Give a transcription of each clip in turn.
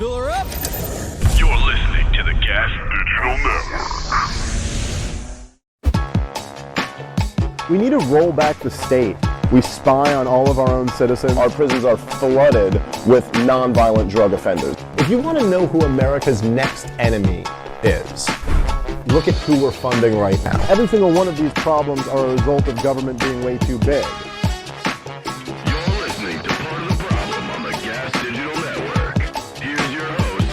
Fill her up. You're listening to the Gas Digital Network. We need to roll back the state. We spy on all of our own citizens. Our prisons are flooded with nonviolent drug offenders. If you want to know who America's next enemy is, look at who we're funding right now. Every single one of these problems are a result of government being way too big. You're listening to Part of the Problem on the Gas Digital Network. Here's your host,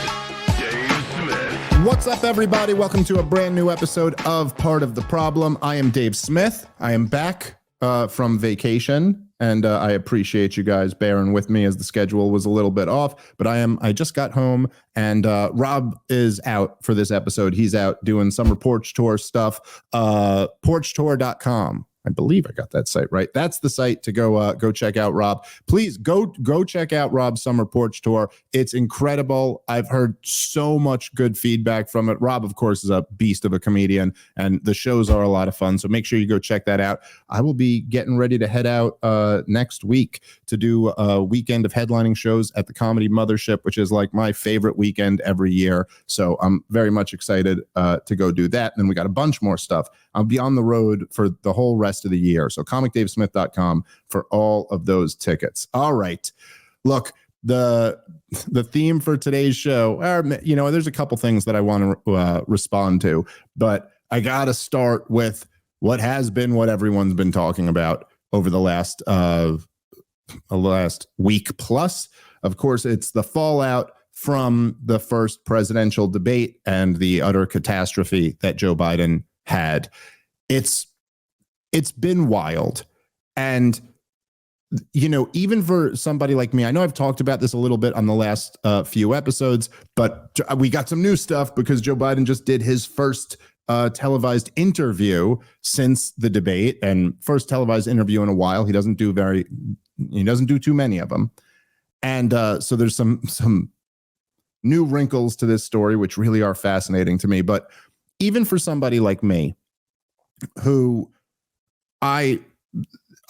Dave Smith. What's up, everybody? Welcome to a brand new episode of Part of the Problem. I am Dave Smith. I am back from vacation, and I appreciate you guys bearing with me as the schedule was a little bit off, but I just got home, and Rob is out for this episode. He's out doing summer porch tour stuff. Porchtour.com. I believe I got that site right. That's the site to go check out Rob. Please go check out Rob's summer porch tour. It's incredible. I've heard so much good feedback from it. Rob, of course, is a beast of a comedian, and the shows are a lot of fun. So make sure you go check that out. I will be getting ready to head out next week to do a weekend of headlining shows at the Comedy Mothership, which is like my favorite weekend every year. So I'm very much excited to go do that. And then we got a bunch more stuff. I'll be on the road for the whole rest of the year. So comicdavesmith.com for all of those tickets. All right. Look, the theme for today's show, there's a couple things that I want to respond to, but I got to start with what everyone's been talking about over the last week plus. Of course, it's the fallout from the first presidential debate and the utter catastrophe that Joe Biden had. It's been wild. And, even for somebody like me, I know I've talked about this a little bit on the last few episodes, but we got some new stuff because Joe Biden just did his first televised interview since the debate, and first televised interview in a while. He doesn't do too many of them. And so there's some new wrinkles to this story, which really are fascinating to me. But even for somebody like me, who I'm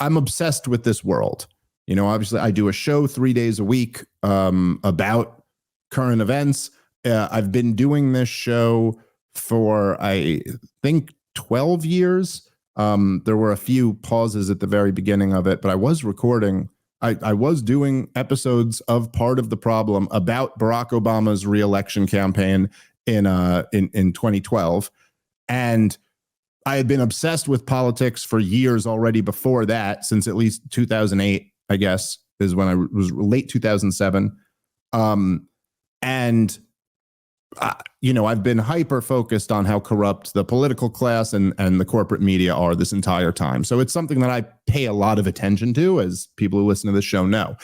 obsessed with this world. Obviously I do a show 3 days a week about current events. I've been doing this show for, I think, 12 years. There were a few pauses at the very beginning of it, but I was recording. I was doing episodes of Part of the Problem about Barack Obama's re-election campaign in 2012. And I had been obsessed with politics for years already before that, since at least 2008, I guess, is when I was late 2007. I've been hyper focused on how corrupt the political class and the corporate media are this entire time. So it's something that I pay a lot of attention to, as people who listen to the show know.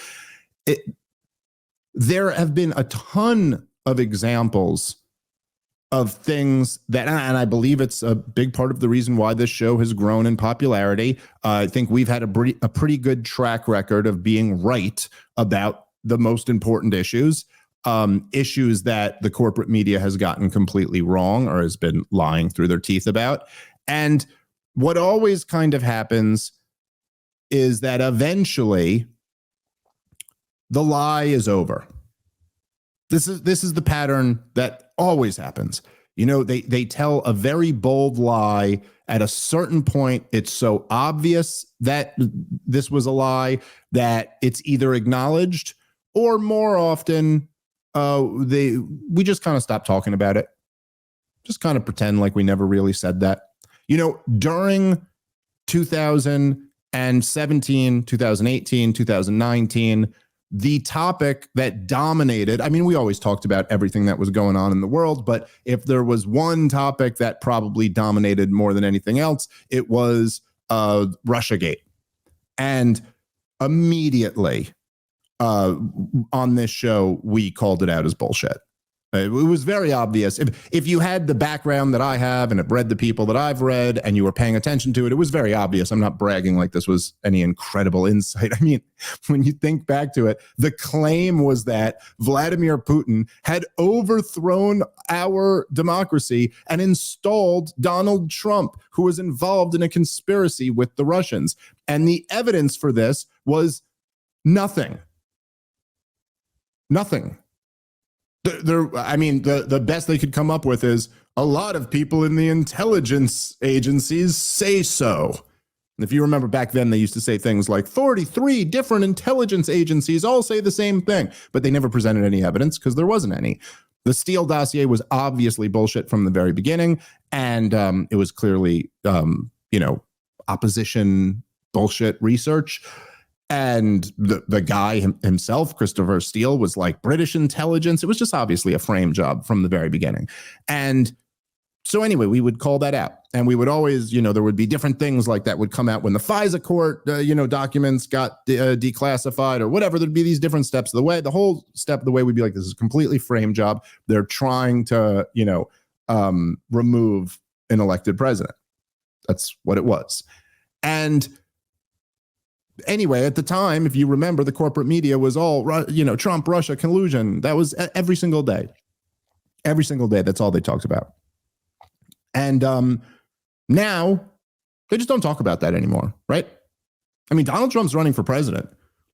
There have been a ton of examples of things that, and I believe it's a big part of the reason why this show has grown in popularity. I think we've had a pretty good track record of being right about the most important issues that the corporate media has gotten completely wrong or has been lying through their teeth about. And what always kind of happens is that eventually the lie is over. This is the pattern that always happens. They tell a very bold lie at a certain point. It's so obvious that this was a lie that it's either acknowledged, or more often we just kind of stop talking about it. Just kind of pretend like we never really said that. During 2017, 2018, 2019, the topic that dominated, we always talked about everything that was going on in the world, but if there was one topic that probably dominated more than anything else, it was Russiagate. And immediately on this show, we called it out as bullshit. It was very obvious. If you had the background that I have and have read the people that I've read and you were paying attention to it, it was very obvious. I'm not bragging like this was any incredible insight. When you think back to it, the claim was that Vladimir Putin had overthrown our democracy and installed Donald Trump, who was involved in a conspiracy with the Russians. And the evidence for this was nothing. Nothing. The best they could come up with is a lot of people in the intelligence agencies say so. And if you remember back then, they used to say things like 43 different intelligence agencies all say the same thing, but they never presented any evidence because there wasn't any. The Steele dossier was obviously bullshit from the very beginning, and it was clearly, opposition bullshit research. And the guy himself, Christopher Steele, was like British intelligence. It was just obviously a frame job from the very beginning. And so anyway, we would call that out. And we would always, there would be different things like that would come out when the FISA court, documents got declassified or whatever. There'd be these different steps of the way. The whole step of the way would be like, this is a completely frame job. They're trying to, remove an elected president. That's what it was. And anyway, at the time, if you remember, the corporate media was all, Trump, Russia, collusion. That was every single day. Every single day. That's all they talked about. And now they just don't talk about that anymore, right? I mean, Donald Trump's running for president.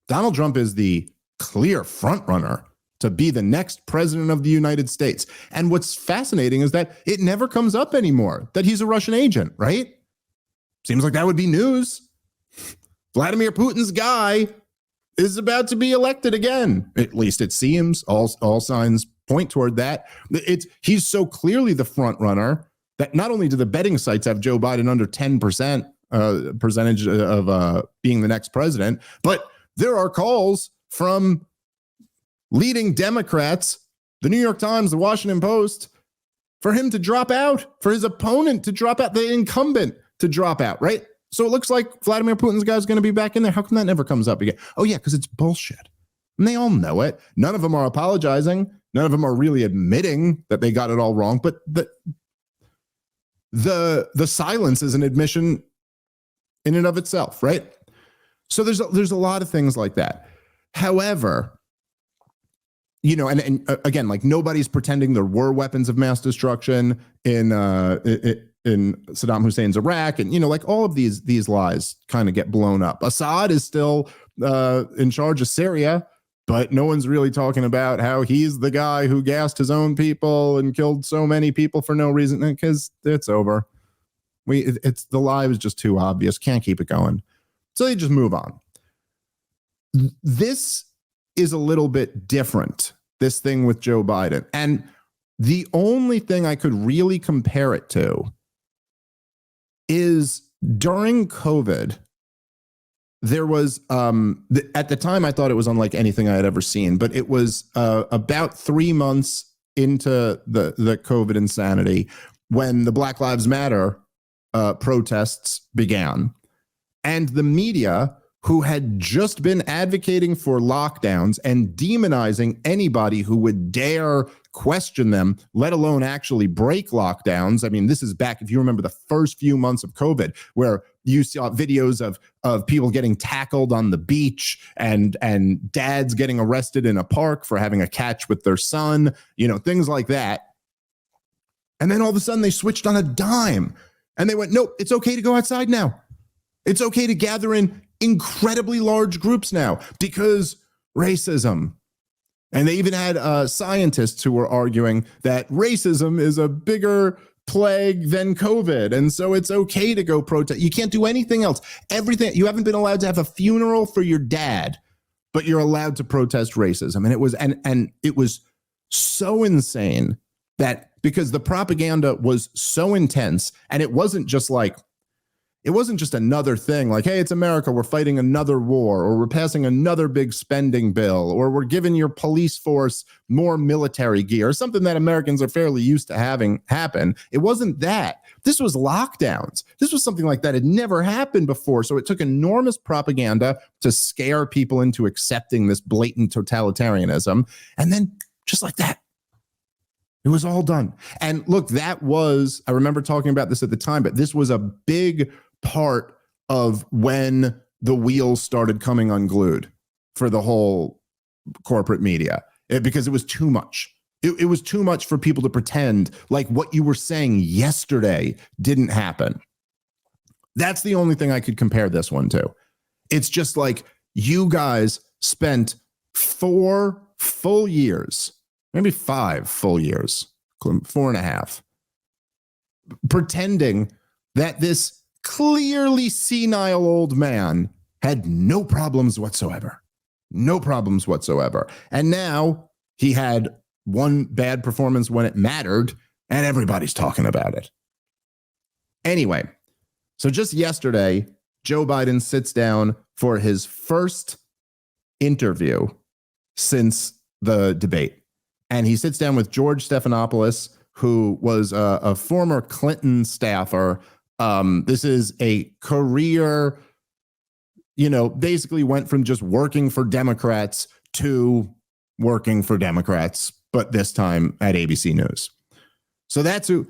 Donald Trump is the clear front runner to be the next president of the United States. And what's fascinating is that it never comes up anymore that he's a Russian agent, right? Seems like that would be news. Vladimir Putin's guy is about to be elected again. At least it seems. All signs point toward that. He's so clearly the front runner that not only do the betting sites have Joe Biden under 10% percentage of being the next president, but there are calls from leading Democrats, the New York Times, the Washington Post, for him to drop out, for his opponent to drop out, the incumbent to drop out, right? So it looks like Vladimir Putin's guy is going to be back in there. How come that never comes up again? Oh, yeah, because it's bullshit. And they all know it. None of them are apologizing. None of them are really admitting that they got it all wrong. But the silence is an admission in and of itself, right? So there's a lot of things like that. However, and again, like nobody's pretending there were weapons of mass destruction in Saddam Hussein's Iraq, and like all of these lies kind of get blown up. Assad is still in charge of Syria, but no one's really talking about how he's the guy who gassed his own people and killed so many people for no reason, because it's over. The lie was just too obvious. Can't keep it going. So they just move on. This is a little bit different, this thing with Joe Biden. And the only thing I could really compare it to is during COVID, there was, at the time, I thought it was unlike anything I had ever seen, but it was about 3 months into the COVID insanity when the Black Lives Matter protests began. And the media, who had just been advocating for lockdowns and demonizing anybody who would dare question them, let alone actually break lockdowns. I mean, this is back, if you remember, the first few months of COVID, where you saw videos of people getting tackled on the beach and dads getting arrested in a park for having a catch with their son, things like that. And then all of a sudden they switched on a dime and they went, nope, it's okay to go outside now. It's okay to gather in incredibly large groups now because racism. And they even had scientists who were arguing that racism is a bigger plague than COVID. And so it's okay to go protest. You can't do anything else. Everything. You haven't been allowed to have a funeral for your dad, but you're allowed to protest racism. And it was and it was so insane that because the propaganda was so intense, and it wasn't just another thing like, hey, it's America, we're fighting another war, or we're passing another big spending bill, or we're giving your police force more military gear, something that Americans are fairly used to having happen. It wasn't that. This was lockdowns. This was something like that had never happened before. So it took enormous propaganda to scare people into accepting this blatant totalitarianism. And then just like that, it was all done. And look, I remember talking about this at the time, but this was a big part of when the wheels started coming unglued for the whole corporate media, because it was too much. It was too much for people to pretend like what you were saying yesterday didn't happen. That's the only thing I could compare this one to. It's just like you guys spent 4 full years maybe 5 full years, 4.5, pretending that this clearly senile old man had no problems whatsoever. No problems whatsoever. And now he had one bad performance when it mattered, and everybody's talking about it. Anyway, so just yesterday, Joe Biden sits down for his first interview since the debate. And he sits down with George Stephanopoulos, who was a former Clinton staffer. This is a career, basically went from just working for Democrats to working for Democrats, but this time at ABC News. So that's who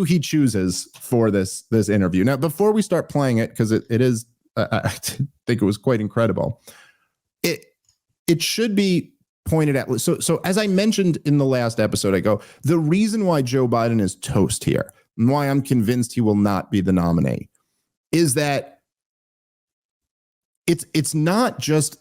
he chooses for this interview. Now, before we start playing it, because it is, I think it was quite incredible. It should be pointed at. So as I mentioned in the last episode, I go, the reason why Joe Biden is toast here and why I'm convinced he will not be the nominee is that it's not just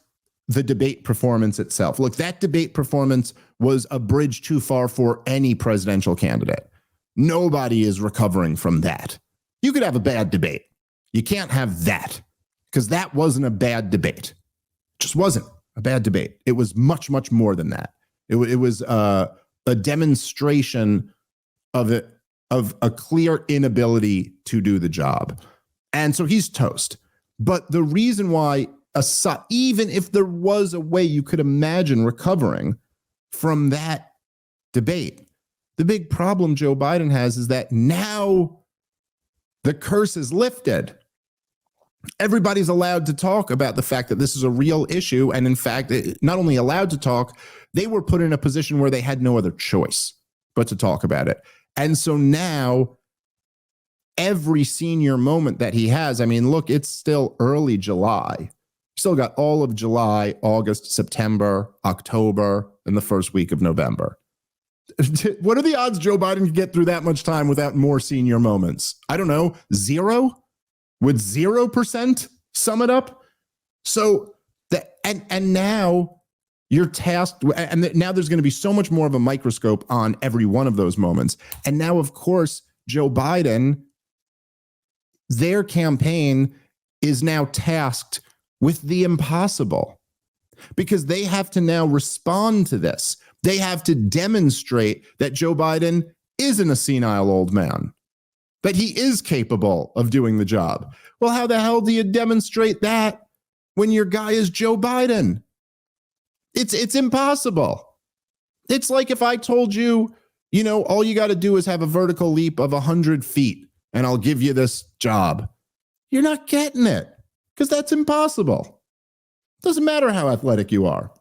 the debate performance itself. Look, that debate performance was a bridge too far for any presidential candidate. Nobody is recovering from that. You could have a bad debate. You can't have that because that wasn't a bad debate. It just wasn't a bad debate. It was much, much more than that. It was a demonstration of a clear inability to do the job. And so he's toast. But the reason why, even if there was a way you could imagine recovering from that debate, the big problem Joe Biden has is that now the curse is lifted. Everybody's allowed to talk about the fact that this is a real issue. And in fact, not only allowed to talk, they were put in a position where they had no other choice but to talk about it. And so now every senior moment that he has, I mean, look, it's still early July. Still got all of July, August, September, October, and the first week of November. What are the odds Joe Biden can get through that much time without more senior moments? I don't know. 0? Would 0% sum it up? So and now you're tasked, and now there's going to be so much more of a microscope on every one of those moments. And now, of course, Joe Biden, their campaign is now tasked with the impossible because they have to now respond to this. They have to demonstrate that Joe Biden isn't a senile old man, that he is capable of doing the job. Well, how the hell do you demonstrate that when your guy is Joe Biden? It's impossible. It's like if I told you, all you got to do is have a vertical leap of 100 feet and I'll give you this job. You're not getting it because that's impossible. Doesn't matter how athletic you are.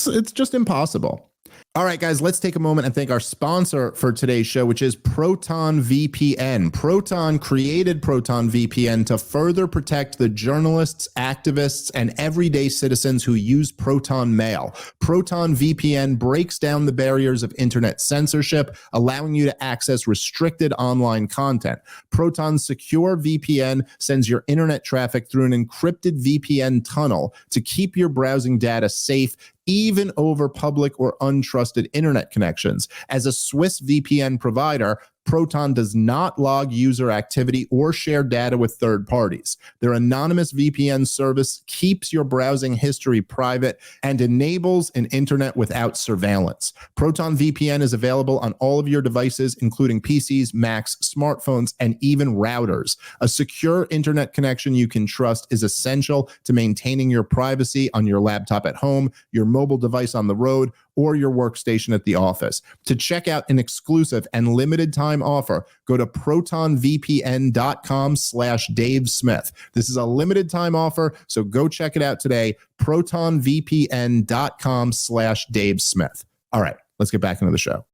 It's just impossible. All right, guys, let's take a moment and thank our sponsor for today's show, which is Proton VPN. Proton created Proton VPN to further protect the journalists, activists, and everyday citizens who use Proton Mail. Proton VPN breaks down the barriers of internet censorship, allowing you to access restricted online content. Proton's secure VPN sends your internet traffic through an encrypted VPN tunnel to keep your browsing data safe, even over public or untrusted internet connections. As a Swiss VPN provider, Proton does not log user activity or share data with third parties. Their anonymous VPN service keeps your browsing history private and enables an internet without surveillance. Proton VPN is available on all of your devices, including PCs, Macs, smartphones, and even routers. A secure internet connection you can trust is essential to maintaining your privacy on your laptop at home, your mobile device on the road, or your workstation at the office. To check out an exclusive and limited time offer, go to protonvpn.com/Dave Smith. This is a limited time offer, so go check it out today. protonvpn.com/Dave Smith. All right, let's get back into the show.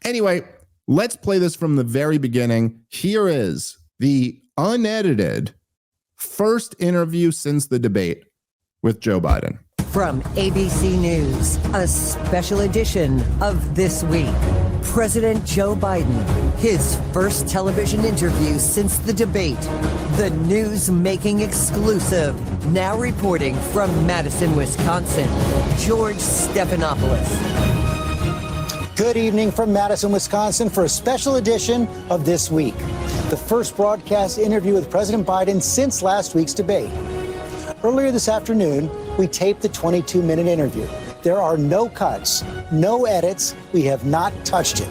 Anyway, let's play this from the very beginning. Here is the unedited first interview since the debate with Joe Biden. From ABC News, a special edition of This Week. President Joe Biden, his first television interview since the debate. The news-making exclusive. Now reporting from Madison, Wisconsin, George Stephanopoulos. Good evening from Madison, Wisconsin for a special edition of This Week. The first broadcast interview with President Biden since last week's debate. Earlier this afternoon, we taped the 22-minute interview. There are no cuts, no edits. We have not touched it.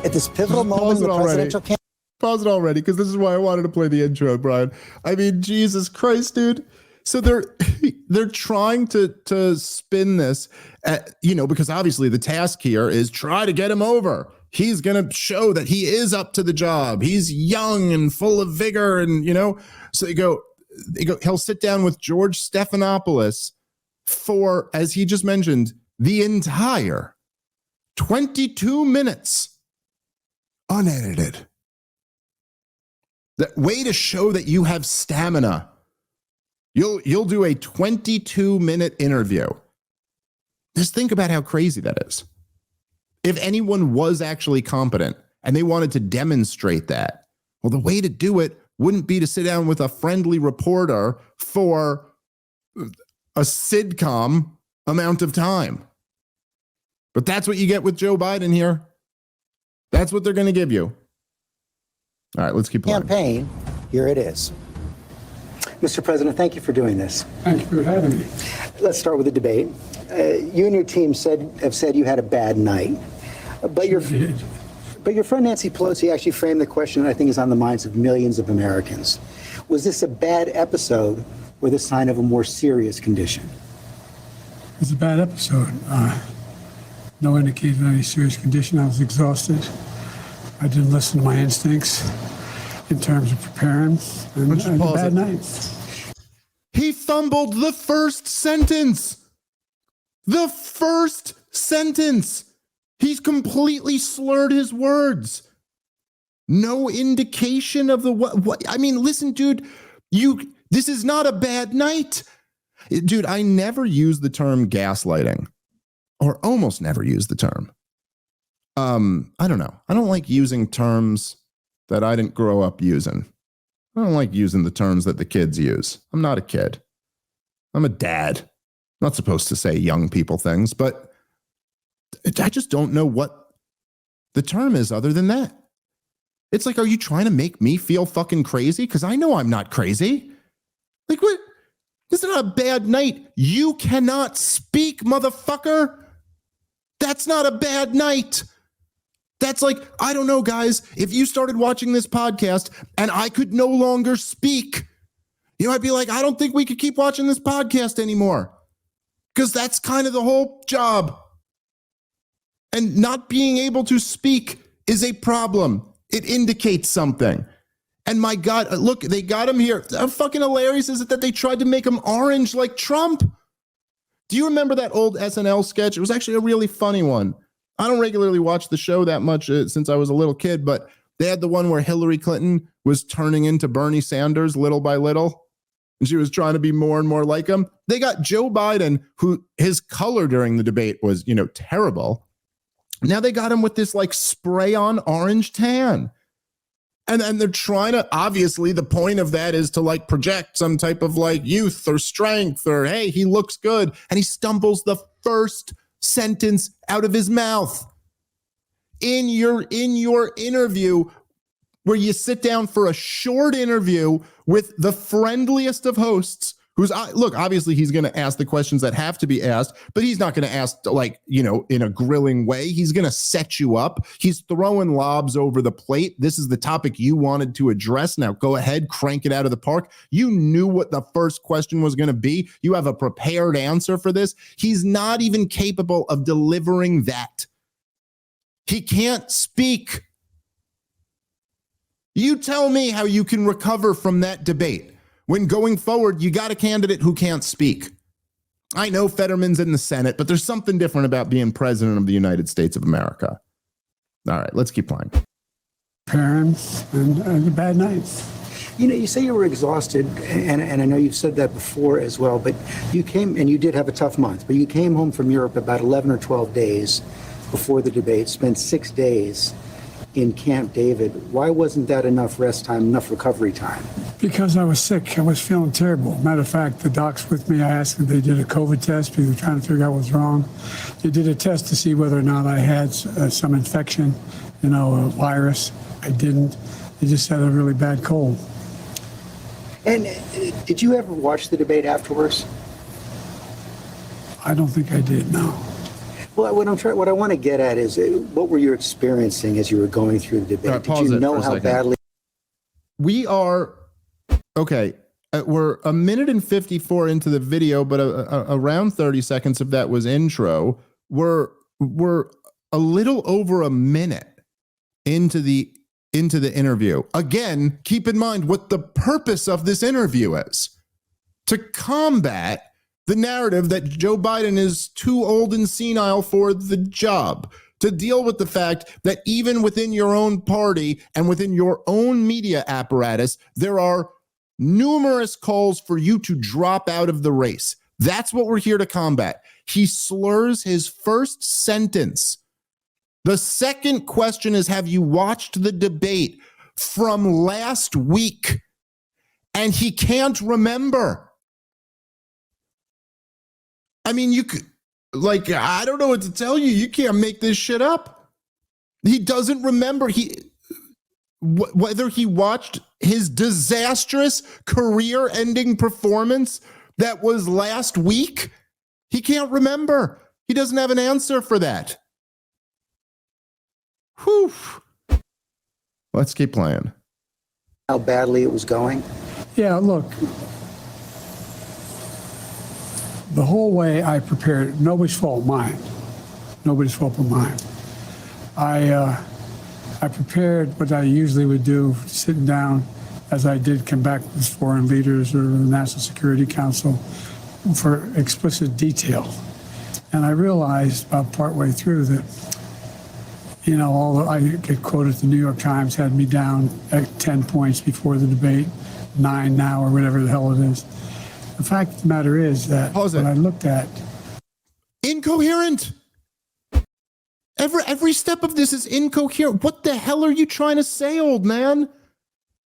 At this pivotal moment in the presidential campaign. Pause it already, because this is why I wanted to play the intro, Brian. I mean, Jesus Christ, dude. So they're trying to spin this, because obviously the task here is try to get him over. He's going to show that he is up to the job. He's young and full of vigor, and So they go. He'll sit down with George Stephanopoulos for, as he just mentioned, the entire 22 minutes, unedited. That way to show that you have stamina. You'll do a 22-minute interview. Just think about how crazy that is. If anyone was actually competent and they wanted to demonstrate that, well, the way to do it wouldn't be to sit down with a friendly reporter for a sitcom amount of time. But that's what you get with Joe Biden here. That's what they're going to give you. All right, let's keep playing. Campaign, here it is. Mr. President, thank you for doing this. Thank you for having me. Let's start with the debate. You and your team have said you had a bad night, but your friend Nancy Pelosi actually framed the question that I think is on the minds of millions of Americans. Was this a bad episode or the sign of a more serious condition? It was a bad episode. No indication of any serious condition. I was exhausted. I didn't listen to my instincts in terms of preparing, and I had a bad night. He fumbled the first sentence. The first sentence. He's completely slurred his words. No indication of the what. I mean, listen, dude, this is not a bad night. Dude, I never use the term gaslighting, or almost never use the term. I don't know. I don't like using terms that I didn't grow up using. I don't like using the terms that the kids use. I'm not a kid. I'm a dad. I'm not supposed to say young people things, but I just don't know what the term is other than that. It's like, are you trying to make me feel fucking crazy? Because I know I'm not crazy. Like, what? This is not a bad night. You cannot speak, motherfucker. That's not a bad night. That's like, I don't know, guys, if you started watching this podcast and I could no longer speak, you might be like, I don't think we could keep watching this podcast anymore. Because that's kind of the whole job. And not being able to speak is a problem. It indicates something. And my God, look, they got him here. How fucking hilarious is it that they tried to make him orange like Trump? Do you remember that old SNL sketch? It was actually a really funny one. I don't regularly watch the show that much since I was a little kid, but they had the one where Hillary Clinton was turning into Bernie Sanders little by little, and she was trying to be more and more like him. They got Joe Biden, who his color during the debate was, terrible. Now they got him with this like spray on orange tan. And they're trying to, obviously the point of that is to like project some type of like youth or strength or, hey, he looks good. And he stumbles the first sentence out of his mouth in your interview, where you sit down for a short interview with the friendliest of hosts, who's, look, obviously he's going to ask the questions that have to be asked, but he's not going to ask like, in a grilling way. He's going to set you up. He's throwing lobs over the plate. This is the topic you wanted to address. Now go ahead, crank it out of the park. You knew what the first question was going to be. You have a prepared answer for this. He's not even capable of delivering that. He can't speak. You tell me how you can recover from that debate when going forward, you got a candidate who can't speak. I know Fetterman's in the Senate, but there's something different about being president of the United States of America. All right, let's keep playing. Parents and a bad night. You say you were exhausted, and I know you've said that before as well, but you came, and you did have a tough month, but you came home from Europe about 11 or 12 days before the debate, spent 6 days in Camp David. Why wasn't that enough rest time, enough recovery time? Because I was sick. I was feeling terrible. Matter of fact, the docs with me, I asked them, they did a COVID test because they were trying to figure out what was wrong. They did a test to see whether or not I had some infection, a virus. I didn't. They just had a really bad cold. And did you ever watch the debate afterwards? I don't think I did, no. Well, what I want to get at is what were you experiencing as you were going through the debate? Did you know how badly? We are, okay, we're a minute and 54 into the video, but around 30 seconds of that was intro. We're a little over a minute into the interview. Again, keep in mind what the purpose of this interview is: to combat the narrative that Joe Biden is too old and senile for the job, to deal with the fact that even within your own party and within your own media apparatus, there are numerous calls for you to drop out of the race. That's what we're here to combat. He slurs his first sentence. The second question is, have you watched the debate from last week? And he can't remember. I mean, you could, I don't know what to tell you. You can't make this shit up. He doesn't remember whether he watched his disastrous career-ending performance that was last week. He can't remember. He doesn't have an answer for that. Whew. Let's keep playing. How badly it was going? Yeah, look. The whole way I prepared, nobody's fault, mine. Nobody's fault but mine. I prepared what I usually would do, sitting down, as I did come back with foreign leaders or the National Security Council, for explicit detail. And I realized about partway through that, I get quoted, the New York Times had me down at 10 points before the debate, 9 now, or whatever the hell it is. The fact of the matter is that when I looked at... Incoherent. Every step of this is incoherent. What the hell are you trying to say, old man?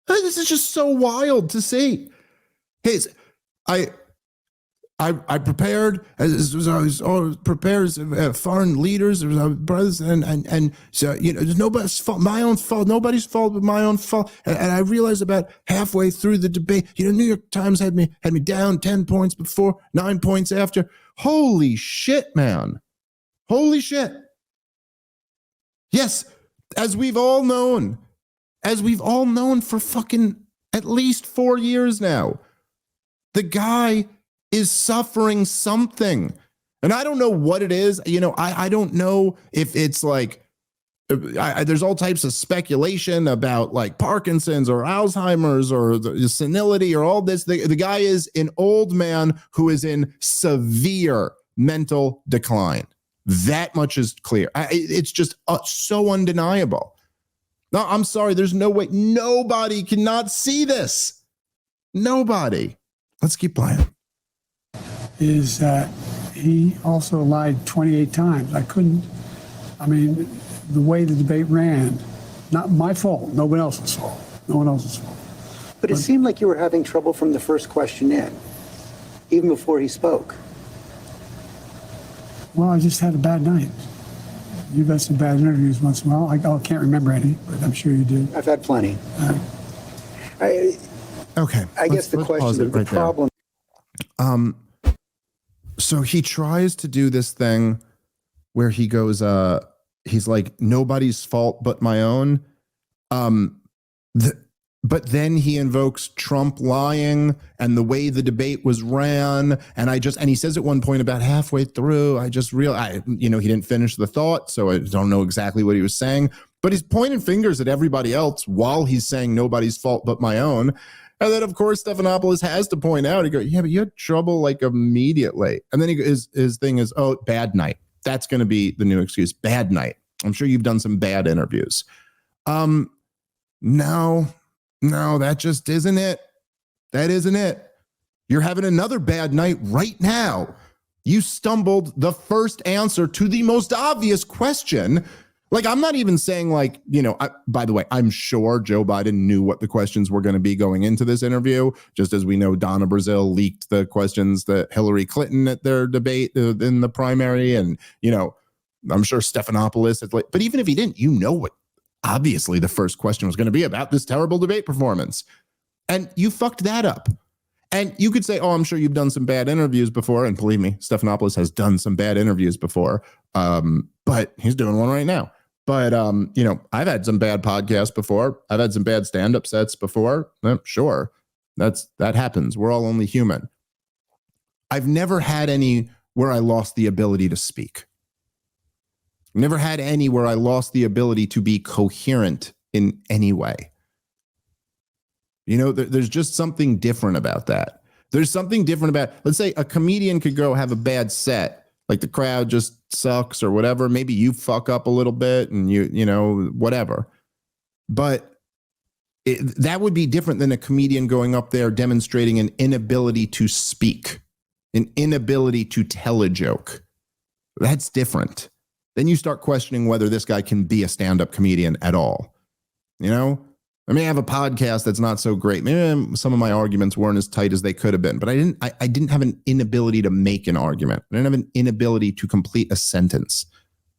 This is just so wild to see. Hey, I prepared, as I was prepared as foreign leaders, brothers, and so, there's nobody's fault, my own fault, nobody's fault but my own fault. And I realized about halfway through the debate, New York Times had me down 10 points before, 9 points after. Holy shit, man. Holy shit. Yes, as we've all known for fucking at least 4 years now, the guy is suffering something. And I don't know what it is. I don't know if it's there's all types of speculation about Parkinson's or Alzheimer's or the senility or all this. The guy is an old man who is in severe mental decline. That much is clear. It's just so undeniable. No, I'm sorry. There's no way. Nobody cannot see this. Nobody. Let's keep playing. Is that he also lied 28 times. The way the debate ran, not my fault, no one else's fault. No one else's fault. But it seemed like you were having trouble from the first question in, even before he spoke. Well, I just had a bad night. You've had some bad interviews once in a while. I can't remember any, but I'm sure you did. I've had plenty. Okay. I guess the question, the problem. So he tries to do this thing where he goes, he's like, nobody's fault but my own. But then he invokes Trump lying and the way the debate was ran. And he says at one point about halfway through, I just realized, he didn't finish the thought. So I don't know exactly what he was saying, but he's pointing fingers at everybody else while he's saying nobody's fault but my own. And then, of course, Stephanopoulos has to point out, he goes, yeah, but you had trouble immediately. And then his thing is, oh, bad night. That's going to be the new excuse. Bad night. I'm sure you've done some bad interviews. No, that just isn't it. That isn't it. You're having another bad night right now. You stumbled the first answer to the most obvious question. Like, I'm not even saying like, by the way, I'm sure Joe Biden knew what the questions were going to be going into this interview, just as we know Donna Brazile leaked the questions that Hillary Clinton at their debate in the primary. And, I'm sure Stephanopoulos, but even if he didn't, what obviously the first question was going to be about this terrible debate performance. And you fucked that up. And you could say, I'm sure you've done some bad interviews before. And believe me, Stephanopoulos has done some bad interviews before. But he's doing one right now. But, I've had some bad podcasts before. I've had some bad stand-up sets before. Sure, that happens. We're all only human. I've never had any where I lost the ability to speak. Never had any where I lost the ability to be coherent in any way. There's just something different about that. There's something different about, let's say a comedian could go have a bad set, like the crowd just sucks or whatever. Maybe you fuck up a little bit and whatever. But that would be different than a comedian going up there demonstrating an inability to speak, an inability to tell a joke. That's different. Then you start questioning whether this guy can be a stand-up comedian at all. I may have a podcast that's not so great. Maybe some of my arguments weren't as tight as they could have been, but I didn't have an inability to make an argument. I didn't have an inability to complete a sentence.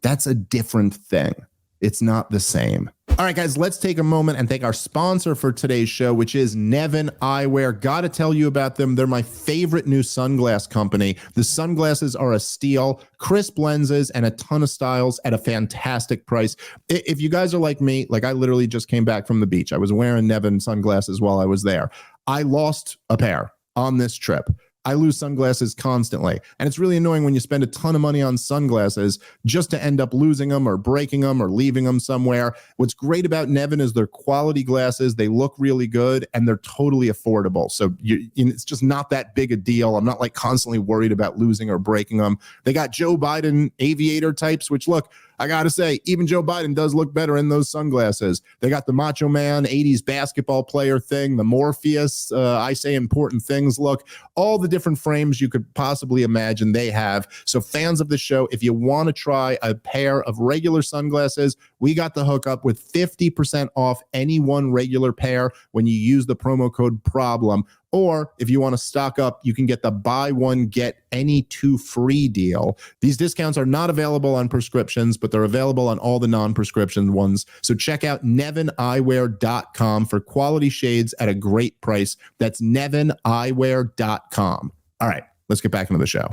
That's a different thing. It's not the same. All right, guys, let's take a moment and thank our sponsor for today's show, which is Nevin Eyewear. Got to tell you about them. They're my favorite new sunglass company. The sunglasses are a steal, crisp lenses, and a ton of styles at a fantastic price. If you guys are like me, like I literally just came back from the beach. I was wearing Nevin sunglasses while I was there. I lost a pair on this trip. I lose sunglasses constantly. And it's really annoying when you spend a ton of money on sunglasses just to end up losing them or breaking them or leaving them somewhere. What's great about Nevin is they're quality glasses. They look really good and they're totally affordable. So it's just not that big a deal. I'm not like constantly worried about losing or breaking them. They got Joe Biden aviator types, which look, I got to say, even Joe Biden does look better in those sunglasses. They got the Macho Man 80s basketball player thing, the Morpheus, I say important things look, all the different frames you could possibly imagine they have. So fans of the show, if you want to try a pair of regular sunglasses, we got the hookup with 50% off any one regular pair when you use the promo code PROBLEM. Or if you want to stock up, you can get the buy one, get any two free deal. These discounts are not available on prescriptions, but they're available on all the non-prescription ones. So check out NevinEyewear.com for quality shades at a great price. That's NevinEyewear.com. All right, let's get back into the show.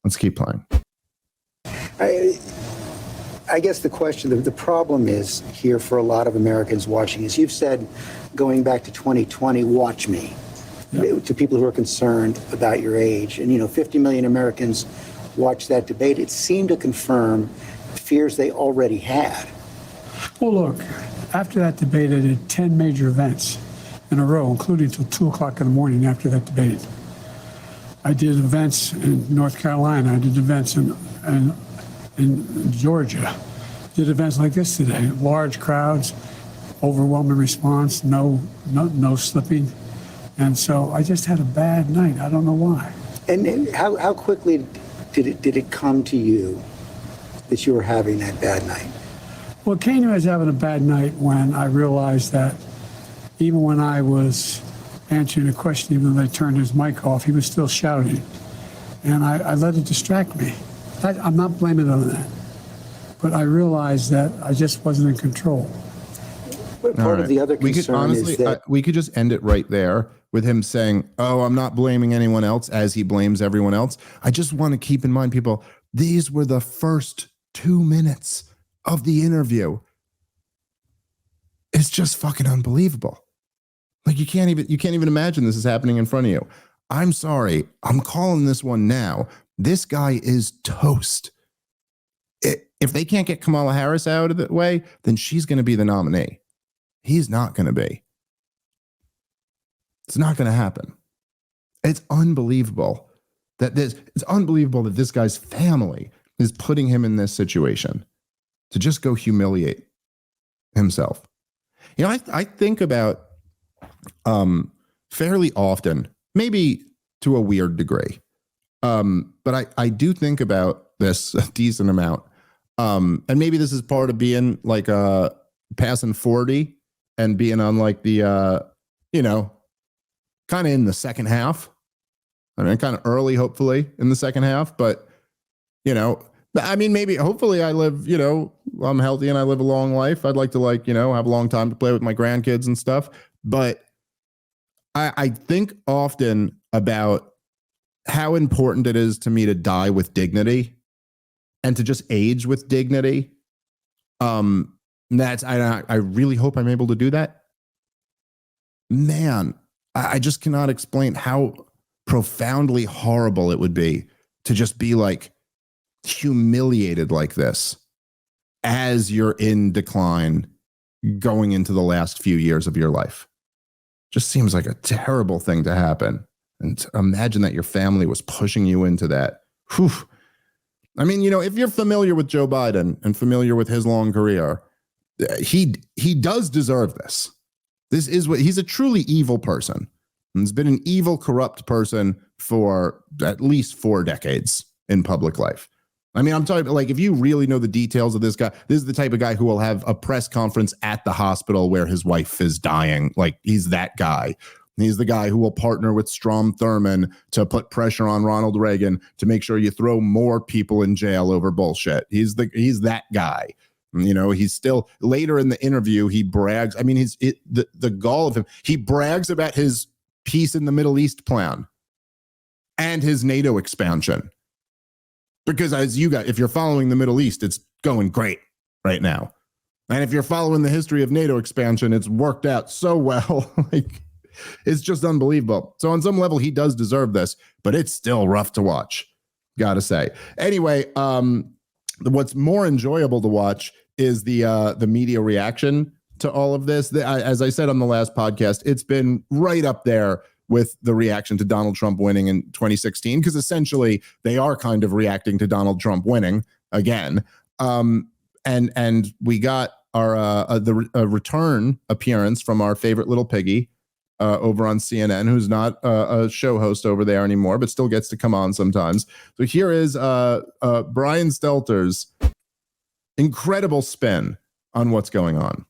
Let's keep playing. I guess the question, the problem is here for a lot of Americans watching is you've said, going back to 2020, watch me. Yep. To people who are concerned about your age. And, 50 million Americans watched that debate. It seemed to confirm fears they already had. Well, look, after that debate, I did 10 major events in a row, including until 2 o'clock in the morning after that debate. I did events in North Carolina. I did events in Georgia. Did events like this today. Large crowds, overwhelming response, no slipping. And so I just had a bad night. I don't know why. And how quickly did it come to you that you were having that bad night? Well, it came to me as having a bad night when I realized that even when I was answering a question, even though they turned his mic off, he was still shouting. And I let it distract me. I'm not blaming it on that. But I realized that I just wasn't in control. But part of the other concern is that we could just end it right there with him saying, I'm not blaming anyone else as he blames everyone else. I just want to keep in mind, people, these were the first 2 minutes of the interview. It's just fucking unbelievable. Like you can't even imagine this is happening in front of you. I'm sorry. I'm calling this one now. This guy is toast. If they can't get Kamala Harris out of the way, then she's going to be the nominee. He's not going to be. It's not going to happen. It's unbelievable that this guy's family is putting him in this situation to just go humiliate himself. I think about fairly often, maybe to a weird degree, But I do think about this a decent amount. And maybe this is part of being like passing 40 and being on like the kind of in the second half. I mean, kind of early, hopefully, in the second half. But, I mean, maybe, hopefully I live, I'm healthy and I live a long life. I'd like to have a long time to play with my grandkids and stuff. But I think often about how important it is to me to die with dignity and to just age with dignity. I really hope I'm able to do that. Man, I just cannot explain how profoundly horrible it would be to just be like humiliated like this as you're in decline going into the last few years of your life. Just seems like a terrible thing to happen. And to imagine that your family was pushing you into that. Whew. I mean, if you're familiar with Joe Biden and familiar with his long career, he does deserve this. This is what he's a truly evil person. And he's been an evil, corrupt person for at least 4 decades in public life. I mean, I'm talking like if you really know the details of this guy, this is the type of guy who will have a press conference at the hospital where his wife is dying. Like he's that guy. He's the guy who will partner with Strom Thurmond to put pressure on Ronald Reagan to make sure you throw more people in jail over bullshit. He's that guy. He's still later in the interview. He brags. I mean, the gall of him. He brags about his peace in the Middle East plan and his NATO expansion. Because if you're following the Middle East, it's going great right now. And if you're following the history of NATO expansion, it's worked out so well. Like, it's just unbelievable. So on some level, he does deserve this, but it's still rough to watch, gotta say. Anyway, what's more enjoyable to watch is the media reaction to all of this. As I said on the last podcast, it's been right up there with the reaction to Donald Trump winning in 2016, because essentially they are kind of reacting to Donald Trump winning again. And we got our return appearance from our favorite little piggy over on CNN, who's not a show host over there anymore, but still gets to come on sometimes. So here is Brian Stelter's incredible spin on what's going on.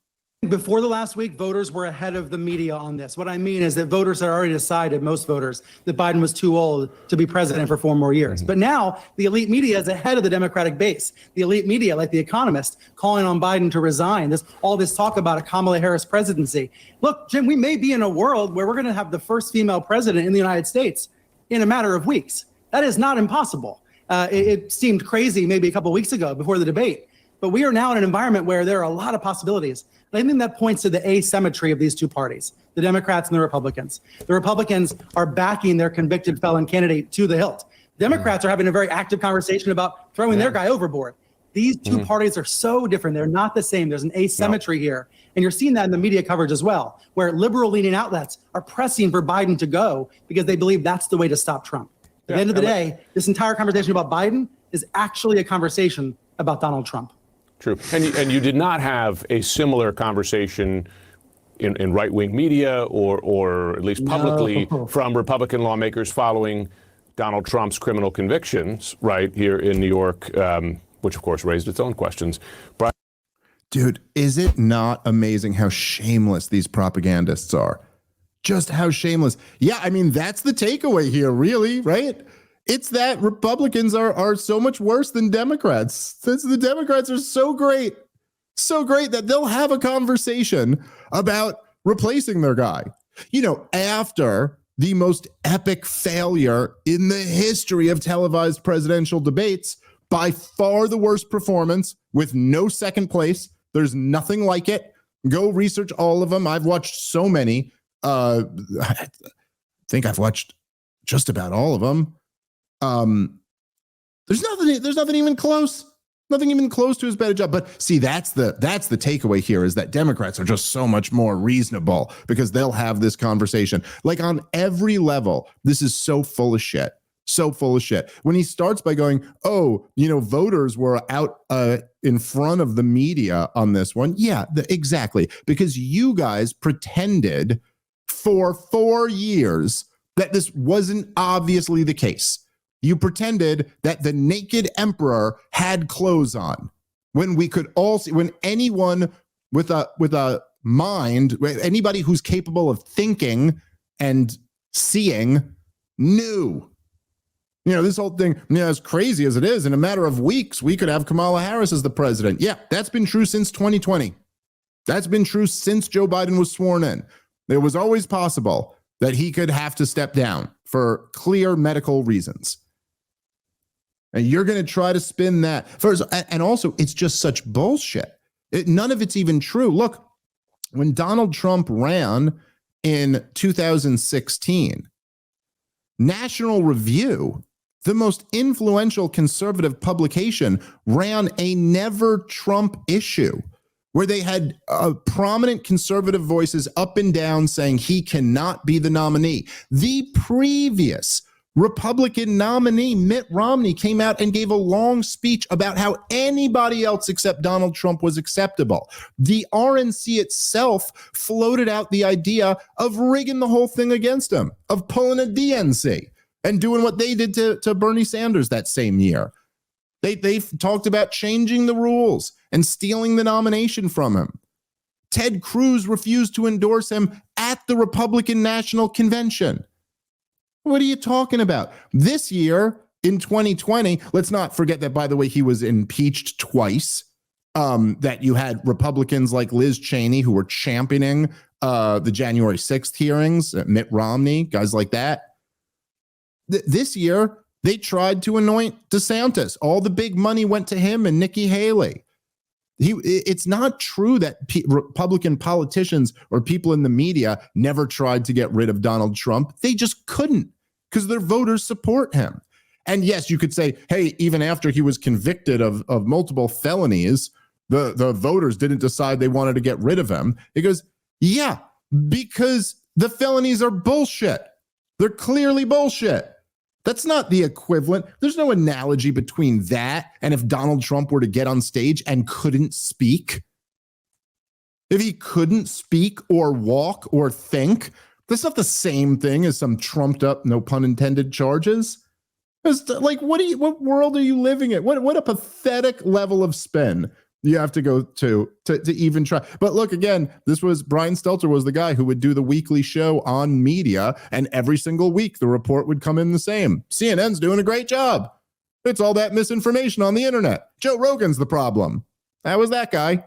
Before the last week, voters were ahead of the media on this. What I mean is that voters had already decided, most voters, that Biden was too old to be president for 4 more years. But now the elite media is ahead of the Democratic base. The elite media, like The Economist, calling on Biden to resign. All this talk about a Kamala Harris presidency. Look, Jim, we may be in a world where we're going to have the first female president in the United States in a matter of weeks. That is not impossible. It seemed crazy maybe a couple of weeks ago before the debate. But we are now in an environment where there are a lot of possibilities. I think that points to the asymmetry of these two parties, the Democrats and the Republicans. The Republicans are backing their convicted felon candidate to the hilt. Democrats are having a very active conversation about throwing their guy overboard. These two parties are so different. They're not the same. There's an asymmetry here. And you're seeing that in the media coverage as well, where liberal-leaning outlets are pressing for Biden to go because they believe that's the way to stop Trump. At the end of the day, this entire conversation about Biden is actually a conversation about Donald Trump. True. And you did not have a similar conversation in right-wing media or at least publicly from Republican lawmakers following Donald Trump's criminal convictions right here in New York, which, of course, raised its own questions. Dude, is it not amazing how shameless these propagandists are? Just how shameless. Yeah, I mean, that's the takeaway here, really, right? It's that Republicans are so much worse than Democrats. Since the Democrats are so great that they'll have a conversation about replacing their guy. After the most epic failure in the history of televised presidential debates, by far the worst performance with no second place. There's nothing like it. Go research all of them. I've watched so many. I think I've watched just about all of them. There's nothing even close. Nothing even close to as bad a job. But see, that's the takeaway here, is that Democrats are just so much more reasonable because they'll have this conversation. Like on every level, this is so full of shit. So full of shit. When he starts by going, voters were out in front of the media on this one. Yeah, exactly. Because you guys pretended for 4 years that this wasn't obviously the case. You pretended that the naked emperor had clothes on when we could all see, when anyone with a mind, anybody who's capable of thinking and seeing knew. This whole thing, as crazy as it is, in a matter of weeks, we could have Kamala Harris as the president. Yeah, that's been true since 2020. That's been true since Joe Biden was sworn in. It was always possible that he could have to step down for clear medical reasons. And you're going to try to spin that first. And also, it's just such bullshit. None of it's even true. Look, when Donald Trump ran in 2016, National Review, the most influential conservative publication, ran a Never Trump issue where they had prominent conservative voices up and down saying he cannot be the nominee. The previous Republican nominee, Mitt Romney, came out and gave a long speech about how anybody else except Donald Trump was acceptable. The RNC itself floated out the idea of rigging the whole thing against him, of pulling a DNC and doing what they did to Bernie Sanders that same year. They've talked about changing the rules and stealing the nomination from him. Ted Cruz refused to endorse him at the Republican National Convention. What are you talking about? This year, in 2020, let's not forget that, by the way, he was impeached twice, that you had Republicans like Liz Cheney who were championing the January 6th hearings, Mitt Romney, guys like that. This year, they tried to anoint DeSantis. All the big money went to him and Nikki Haley. It's not true that Republican politicians or people in the media never tried to get rid of Donald Trump. They just couldn't because their voters support him. And yes, you could say, hey, even after he was convicted of multiple felonies, the voters didn't decide they wanted to get rid of him. It goes, yeah, because the felonies are bullshit. They're clearly bullshit. That's not the equivalent. There's no analogy between that and if Donald Trump were to get on stage and couldn't speak. If he couldn't speak or walk or think, that's not the same thing as some trumped up, no pun intended, charges. It's like, what world are you living in? What a pathetic level of spin you have to go to even try. But look, again, Brian Stelter was the guy who would do the weekly show on media, and every single week the report would come in the same. CNN's doing a great job. It's all that misinformation on the internet. Joe Rogan's the problem. That was that guy.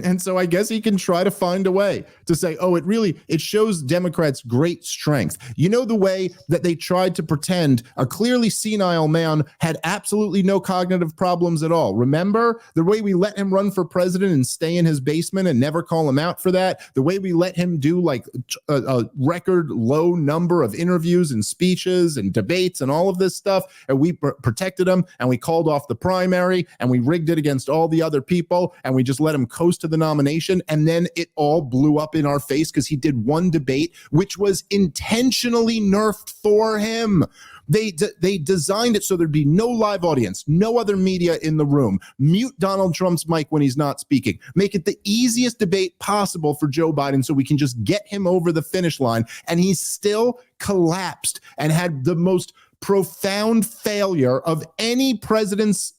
And so I guess he can try to find a way to say, oh, it shows Democrats great strength. You know, the way that they tried to pretend a clearly senile man had absolutely no cognitive problems at all. Remember the way we let him run for president and stay in his basement and never call him out for that? The way we let him do like a record low number of interviews and speeches and debates and all of this stuff. And we protected him and we called off the primary and we rigged it against all the other people and we just let him coast to the nomination, and then it all blew up in our face because he did one debate which was intentionally nerfed for him. They designed it so there'd be no live audience, no other media in the room, mute Donald Trump's mic when he's not speaking, make it the easiest debate possible for Joe Biden so we can just get him over the finish line, and he still collapsed and had the most profound failure of any president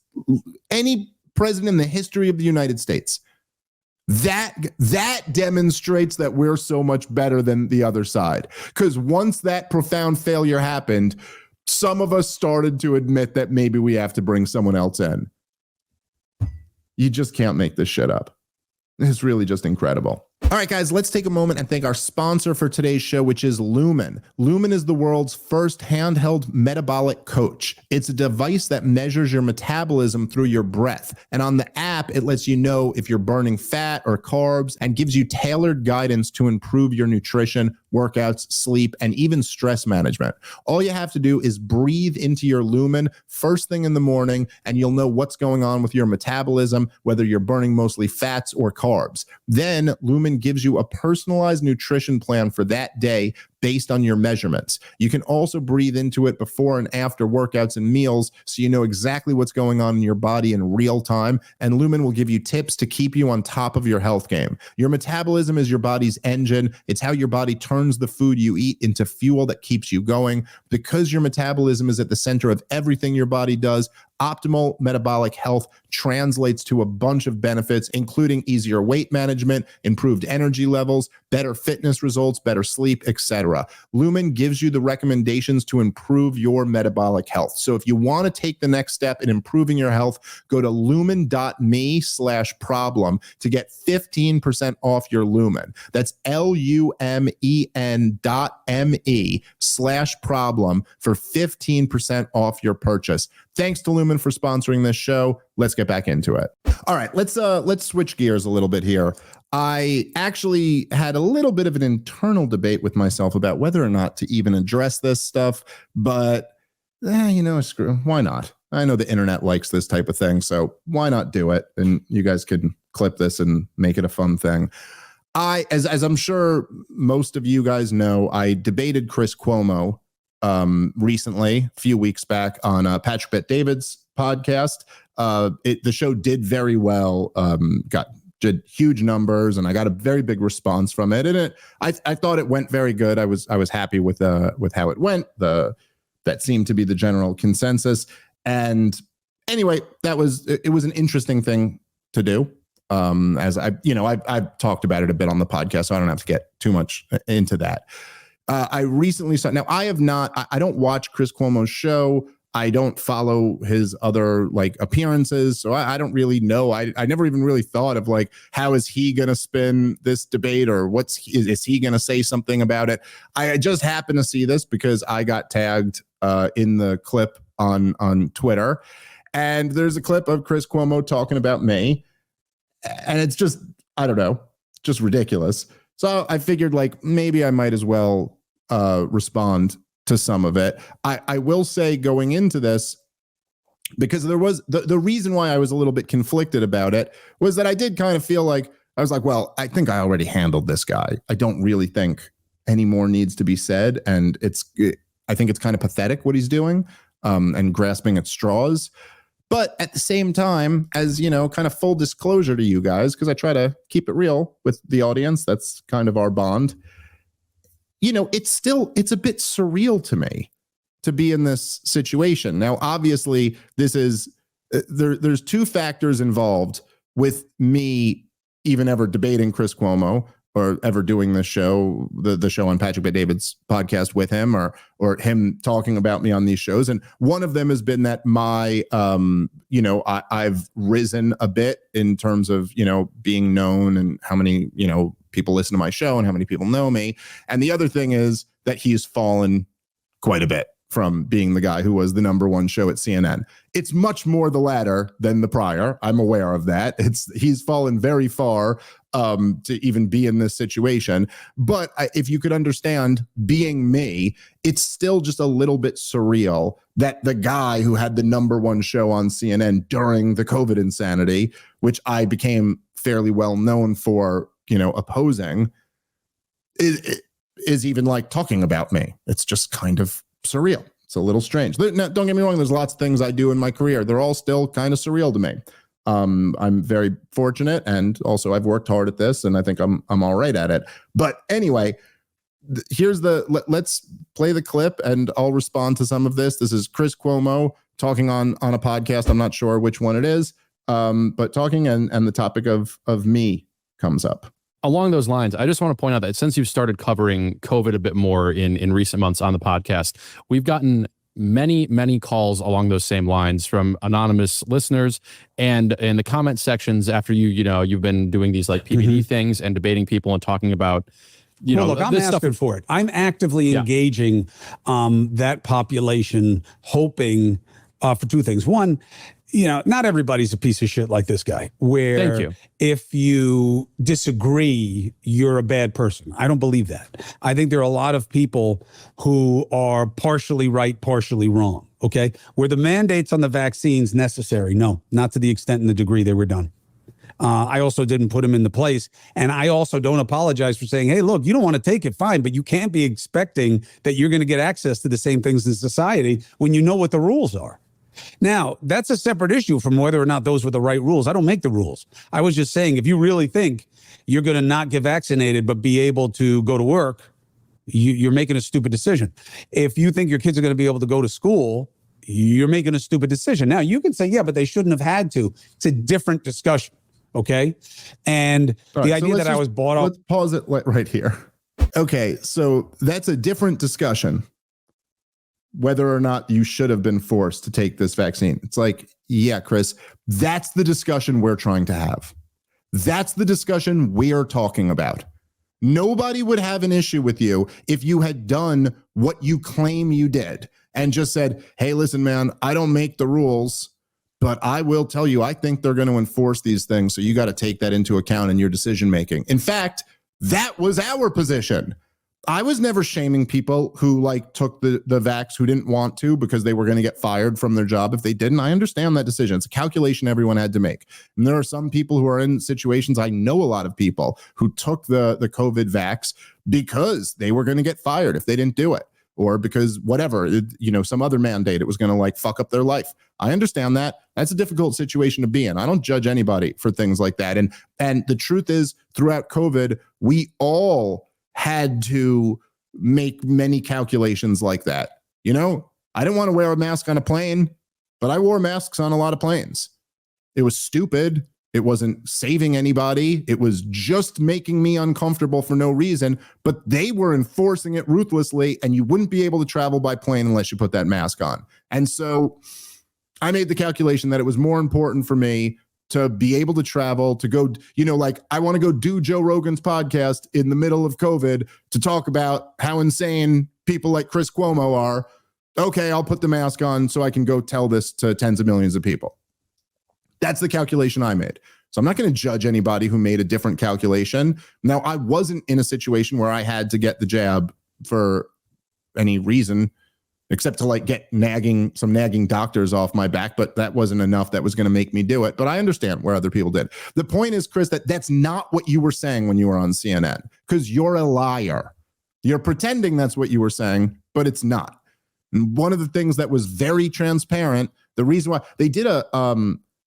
in the history of the United States. That demonstrates that we're so much better than the other side. Because once that profound failure happened, some of us started to admit that maybe we have to bring someone else in. You just can't make this shit up. It's really just incredible. All right, guys, let's take a moment and thank our sponsor for today's show, which is Lumen. Lumen is the world's first handheld metabolic coach. It's a device that measures your metabolism through your breath. And on the app, it lets you know if you're burning fat or carbs and gives you tailored guidance to improve your nutrition, workouts, sleep, and even stress management. All you have to do is breathe into your Lumen first thing in the morning, and you'll know what's going on with your metabolism, whether you're burning mostly fats or carbs. Then Lumen gives you a personalized nutrition plan for that day based on your measurements. You can also breathe into it before and after workouts and meals so you know exactly what's going on in your body in real time. And Lumen will give you tips to keep you on top of your health game. Your metabolism is your body's engine. It's how your body turns the food you eat into fuel that keeps you going. Because your metabolism is at the center of everything your body does, optimal metabolic health translates to a bunch of benefits, including easier weight management, improved energy levels, better fitness results, better sleep, etc. Lumen gives you the recommendations to improve your metabolic health. So if you want to take the next step in improving your health, go to lumen.me/problem to get 15% off your Lumen. That's lumen.me/problem for 15% off your purchase. Thanks to Lumen for sponsoring this show. Let's get back into it. All right, let's switch gears a little bit here. I actually had a little bit of an internal debate with myself about whether or not to even address this stuff, but screw, why not? I know the internet likes this type of thing, so why not do it? And you guys can clip this and make it a fun thing. As I'm sure most of you guys know, I debated Chris Cuomo recently, a few weeks back on Patrick Bet-David's podcast. The show did very well, did huge numbers, and I got a very big response from it. And I thought it went very good. I was happy with how it went. That seemed to be the general consensus. And anyway, it was an interesting thing to do. As I've talked about it a bit on the podcast, so I don't have to get too much into that. I recently saw, now I don't watch Chris Cuomo's show. I don't follow his other appearances. So I don't really know. I never even really thought of how is he going to spin this debate, or is he going to say something about it? I just happened to see this because I got tagged in the clip on Twitter, and there's a clip of Chris Cuomo talking about me, and it's just, I don't know, just ridiculous. So I figured maybe I might as well respond to some of it. I will say, going into this, because there was the reason why I was a little bit conflicted about it was that I did kind of feel I was well, I think I already handled this guy. I don't really think any more needs to be said. And I think it's kind of pathetic what he's doing and grasping at straws. But at the same time, as kind of full disclosure to you guys, because I try to keep it real with the audience, that's kind of our bond. It's a bit surreal to me to be in this situation. Now, obviously, this is there's two factors involved with me even ever debating Chris Cuomo or ever doing this show, the show on Patrick Bet-David's podcast with him, or him talking about me on these shows. And one of them has been that my, I've risen a bit in terms of, being known and how many, people listen to my show and how many people know me. And the other thing is that he's fallen quite a bit from being the guy who was the number one show at CNN. It's much more the latter than the prior. I'm aware of that. He's fallen very far to even be in this situation. But if you could understand, being me, it's still just a little bit surreal that the guy who had the number one show on CNN during the COVID insanity, which I became fairly well known for, opposing, is even talking about me. It's just kind of surreal. It's a little strange. Now, don't get me wrong. There's lots of things I do in my career. They're all still kind of surreal to me. I'm very fortunate, and also I've worked hard at this, and I think I'm all right at it. But anyway, let's play the clip, and I'll respond to some of this. This is Chris Cuomo talking on a podcast. I'm not sure which one it is, but talking, and the topic of me comes up. Along those lines, I just want to point out that since you've started covering COVID a bit more in recent months on the podcast, we've gotten many calls along those same lines from anonymous listeners, and in the comment sections after you've been doing these PPD things and debating people and talking about look, I'm asking for it. I'm actively engaging that population, hoping for two things. One, not everybody's a piece of shit like this guy, where if you disagree, you're a bad person. I don't believe that. I think there are a lot of people who are partially right, partially wrong. Okay. Were the mandates on the vaccines necessary? No, not to the extent and the degree they were done. I also didn't put him into place. And I also don't apologize for saying, hey, look, you don't want to take it, fine, but you can't be expecting that you're going to get access to the same things in society when you know what the rules are. Now, that's a separate issue from whether or not those were the right rules. I don't make the rules. I was just saying, if you really think you're going to not get vaccinated but be able to go to work, you're making a stupid decision. If you think your kids are going to be able to go to school, you're making a stupid decision. Now, you can say, yeah, but they shouldn't have had to. It's a different discussion, okay? And the idea that I was bought off... Let's pause it right here. Okay, so that's a different discussion, whether or not you should have been forced to take this vaccine. It's like, yeah, Chris, that's the discussion we're trying to have. That's the discussion we are talking about. Nobody would have an issue with you if you had done what you claim you did and just said, hey, listen, man, I don't make the rules, but I will tell you, I think they're going to enforce these things. So you got to take that into account in your decision making. In fact, that was our position. I was never shaming people who took the vax who didn't want to because they were going to get fired from their job if they didn't. I understand that decision. It's a calculation everyone had to make. And there are some people who are in situations, I know a lot of people who took the COVID vax because they were going to get fired if they didn't do it, or because whatever, some other mandate, it was going to fuck up their life. I understand that. That's a difficult situation to be in. I don't judge anybody for things like that. And the truth is, throughout COVID, we all had to make many calculations like that. I didn't want to wear a mask on a plane, but I wore masks on a lot of planes. It was stupid. It wasn't saving anybody. It was just making me uncomfortable for no reason, but they were enforcing it ruthlessly, and you wouldn't be able to travel by plane unless you put that mask on. And so I made the calculation that it was more important for me to be able to travel, to go, I want to go do Joe Rogan's podcast in the middle of COVID to talk about how insane people like Chris Cuomo are. Okay, I'll put the mask on so I can go tell this to tens of millions of people. That's the calculation I made. So I'm not going to judge anybody who made a different calculation. Now, I wasn't in a situation where I had to get the jab for any reason, except to get some nagging doctors off my back, but that wasn't enough that was going to make me do it. But I understand where other people did. The point is, Chris, that's not what you were saying when you were on CNN, because you're a liar. You're pretending that's what you were saying, but it's not. And one of the things that was very transparent, the reason why they did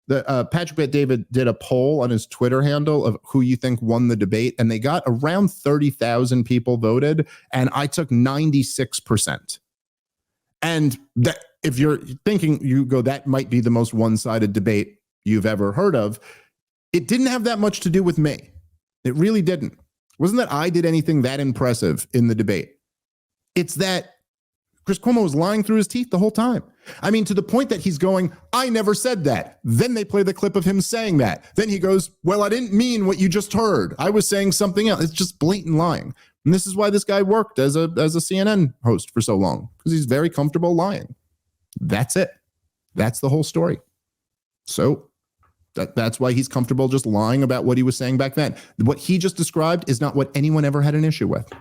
Patrick Bet-David did a poll on his Twitter handle of who you think won the debate, and they got around 30,000 people voted, and I took 96%. And that, if you're thinking, that might be the most one-sided debate you've ever heard of, it didn't have that much to do with me. It really didn't. It wasn't that I did anything that impressive in the debate. It's that Chris Cuomo was lying through his teeth the whole time. I mean, to the point that he's going, I never said that. Then they play the clip of him saying that. Then he goes, well, I didn't mean what you just heard. I was saying something else. It's just blatant lying. And this is why this guy worked as a CNN host for so long, because he's very comfortable lying. That's it. That's the whole story. So that's why he's comfortable just lying about what he was saying back then. What he just described is not what anyone ever had an issue with.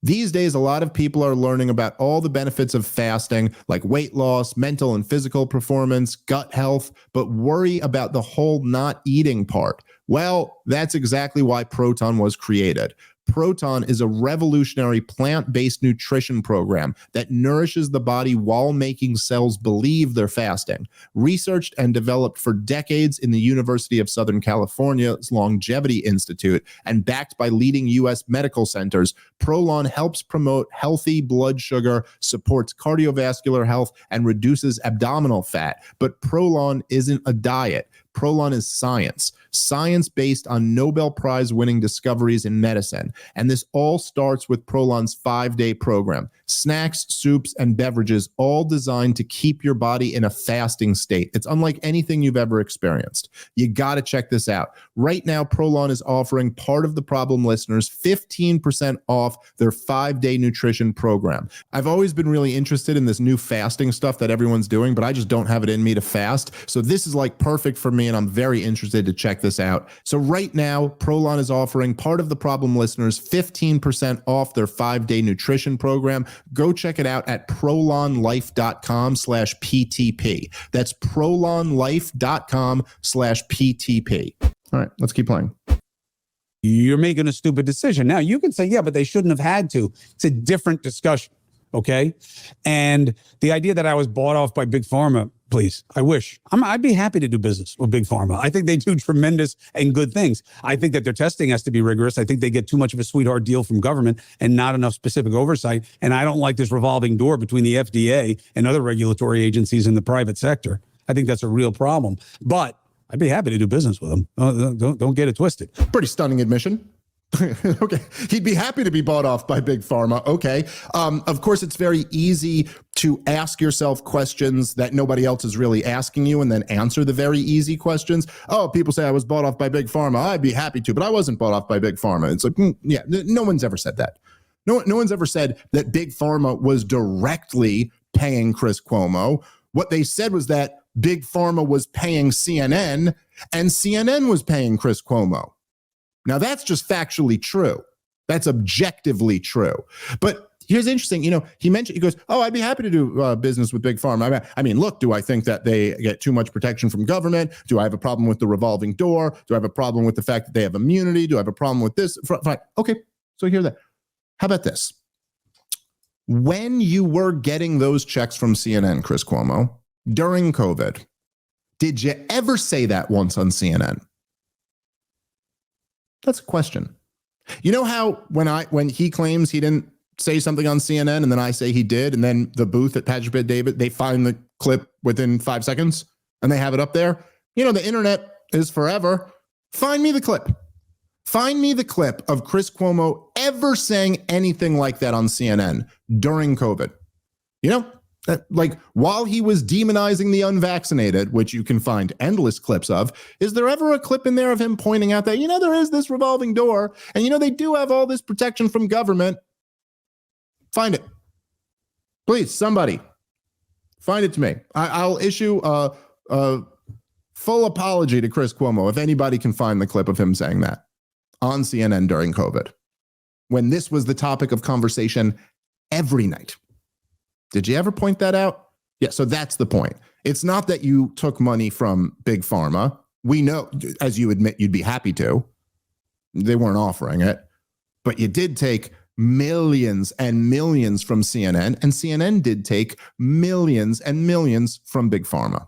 These days, a lot of people are learning about all the benefits of fasting, like weight loss, mental and physical performance, gut health, but worry about the whole not eating part. Well, that's exactly why Proton was created. Proton is a revolutionary plant-based nutrition program that nourishes the body while making cells believe they're fasting. Researched and developed for decades in the University of Southern California's Longevity Institute and backed by leading U.S. medical centers, Prolon helps promote healthy blood sugar, supports cardiovascular health, and reduces abdominal fat. But Prolon isn't a diet. Prolon is science based on Nobel Prize winning discoveries in medicine. And this all starts with Prolon's 5-day program. Snacks, soups, and beverages all designed to keep your body in a fasting state. It's unlike anything you've ever experienced. You got to check this out. Right now, Prolon is offering Part of the Problem listeners 15% off their 5-day nutrition program. I've always been really interested in this new fasting stuff that everyone's doing, but I just don't have it in me to fast. So this is perfect for me, and I'm very interested to check this out. So right now, Prolon is offering Part of the Problem listeners 15% off their 5-day nutrition program. Go check it out at prolonlife.com/PTP. That's prolonlife.com/PTP. All right, let's keep playing. You're making a stupid decision. Now, you can say, yeah, but they shouldn't have had to. It's a different discussion, okay? And the idea that I was bought off by Big Pharma, please, I wish. I'd be happy to do business with Big Pharma. I think they do tremendous and good things. I think that their testing has to be rigorous. I think they get too much of a sweetheart deal from government and not enough specific oversight. And I don't like this revolving door between the FDA and other regulatory agencies in the private sector. I think that's a real problem. But I'd be happy to do business with him. Don't get it twisted. Pretty stunning admission. Okay. He'd be happy to be bought off by Big Pharma. Okay. Of course, it's very easy to ask yourself questions that nobody else is really asking you and then answer the very easy questions. Oh, people say I was bought off by Big Pharma. I'd be happy to, but I wasn't bought off by Big Pharma. It's like, yeah, no one's ever said that. No one's ever said that Big Pharma was directly paying Chris Cuomo. What they said was that Big Pharma was paying CNN and CNN was paying Chris Cuomo. Now, that's just factually true. That's objectively true. But here's interesting. He goes, oh, I'd be happy to do business with Big Pharma. I mean, look, do I think that they get too much protection from government? Do I have a problem with the revolving door? Do I have a problem with the fact that they have immunity? Do I have a problem with this? Fine. Okay, so here's that. How about this? When you were getting those checks from CNN, Chris Cuomo, during COVID, did you ever say that once on CNN? That's a question. You know how when he claims he didn't say something on CNN and then I say he did, and then the booth at Patrick Bet David, they find the clip within 5 seconds and they have it up there? The internet is forever. Find me the clip. Find me the clip of Chris Cuomo ever saying anything like that on CNN during COVID. Like while he was demonizing the unvaccinated, which you can find endless clips of, is there ever a clip in there of him pointing out that, there is this revolving door and, they do have all this protection from government? Find it. Please, somebody find it to me. I'll issue a full apology to Chris Cuomo if anybody can find the clip of him saying that on CNN during COVID, when this was the topic of conversation every night. Did you ever point that out? Yeah, so that's the point. It's not that you took money from Big Pharma. We know, as you admit, you'd be happy to. They weren't offering it. But you did take millions and millions from CNN, and CNN did take millions and millions from Big Pharma.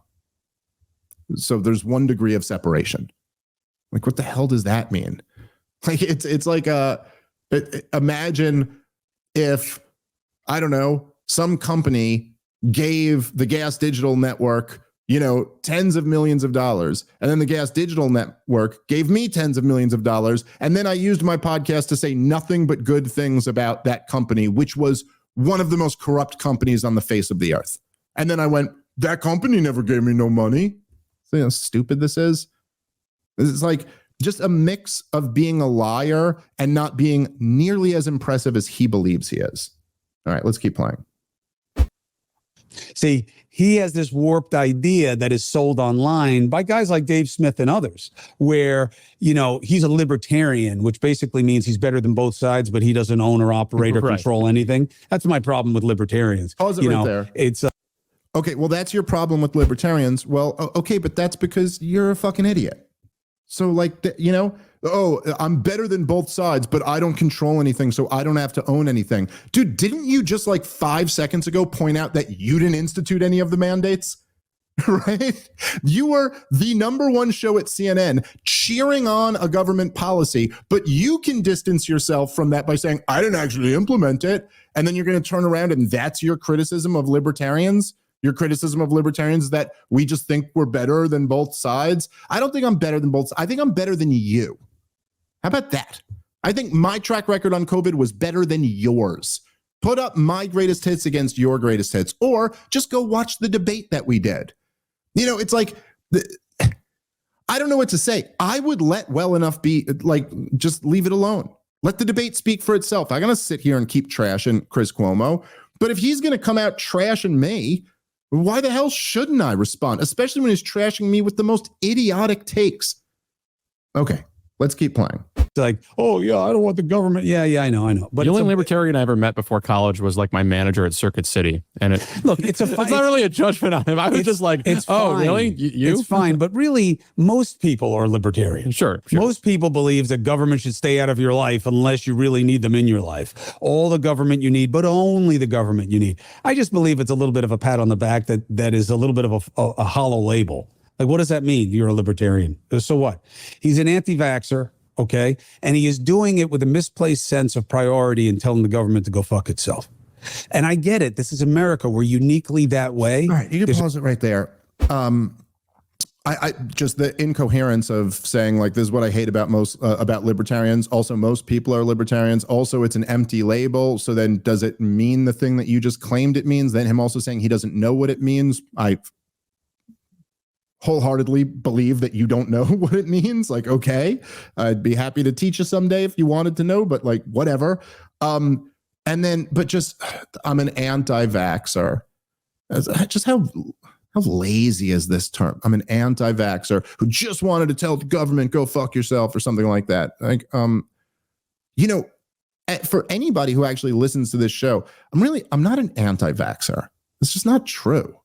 So there's 1 degree of separation. Like, what the hell does that mean? Like, it's like imagine if, I don't know, some company gave the Gas Digital Network, tens of millions of dollars, and then the Gas Digital Network gave me tens of millions of dollars, and then I used my podcast to say nothing but good things about that company, which was one of the most corrupt companies on the face of the earth. And then I went, that company never gave me no money. See how stupid this is? It's like just a mix of being a liar and not being nearly as impressive as he believes he is. All right, let's keep playing. See, he has this warped idea that is sold online by guys like Dave Smith and others, where, he's a libertarian, which basically means he's better than both sides, but he doesn't own or operate or control anything. That's my problem with libertarians. Pause it right there. It's okay, well, that's your problem with libertarians. Well, okay, but that's because you're a fucking idiot. So I'm better than both sides, but I don't control anything, so I don't have to own anything. Dude, didn't you just 5 seconds ago point out that you didn't institute any of the mandates? Right? You were the #1 show at CNN cheering on a government policy, but you can distance yourself from that by saying, I didn't actually implement it. And then you're going to turn around and that's your criticism of libertarians? Your criticism of libertarians is that we just think we're better than both sides? I don't think I'm better than both. I think I'm better than you. How about that? I think my track record on COVID was better than yours. Put up my greatest hits against your greatest hits, or just go watch the debate that we did. It's like, I don't know what to say. I would let well enough be, just leave it alone. Let the debate speak for itself. I'm going to sit here and keep trashing Chris Cuomo, but if he's going to come out trashing me, why the hell shouldn't I respond? Especially when he's trashing me with the most idiotic takes. Okay. Let's keep playing. It's like, oh yeah, I don't want the government. Yeah, I know. But the only libertarian I ever met before college was like my manager at Circuit City, and it's not really a judgment on him. I was just like, oh, fine. Really? You? It's fine, but really, most people are libertarian. Sure. Most people believe that government should stay out of your life unless you really need them in your life. All the government you need, but only the government you need. I just believe it's a little bit of a pat on the back that is a little bit of a hollow label. Like, what does that mean? You're a libertarian. So what? He's an anti-vaxxer. Okay. And he is doing it with a misplaced sense of priority and telling the government to go fuck itself. And I get it. This is America. We're uniquely that way. All right. You can pause it right there. I just the incoherence of saying like, this is what I hate about about libertarians. Also, most people are libertarians. Also, it's an empty label. So then does it mean the thing that you just claimed it means? Then him also saying he doesn't know what it means. I wholeheartly believe that you don't know what it means. Like, okay, I'd be happy to teach you someday if you wanted to know, but like, whatever. And then, but just, I'm an anti-vaxxer. Just how lazy is this term? I'm an anti-vaxxer who just wanted to tell the government, go fuck yourself or something like that. Like, you know, for anybody who actually listens to this show, I'm not an anti-vaxxer. It's just not true.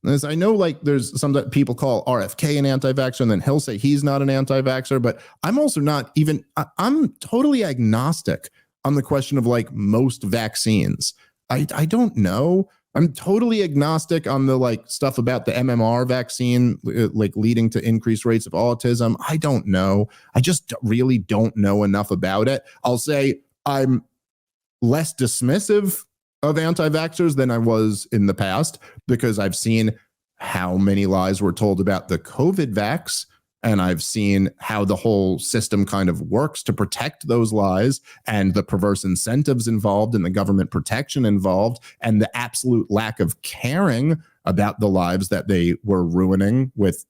As I know, like there's some that people call RFK an anti-vaxxer, and then he'll say he's not an anti-vaxxer, but I'm also not even, I'm totally agnostic on the question of like most vaccines. I don't know. I'm totally agnostic on the like stuff about the MMR vaccine, like leading to increased rates of autism. I don't know. I just really don't know enough about it. I'll say I'm less dismissive of anti-vaxxers than I was in the past, because I've seen how many lies were told about the COVID vax, and I've seen how the whole system kind of works to protect those lies, and the perverse incentives involved and the government protection involved, and the absolute lack of caring about the lives that they were ruining with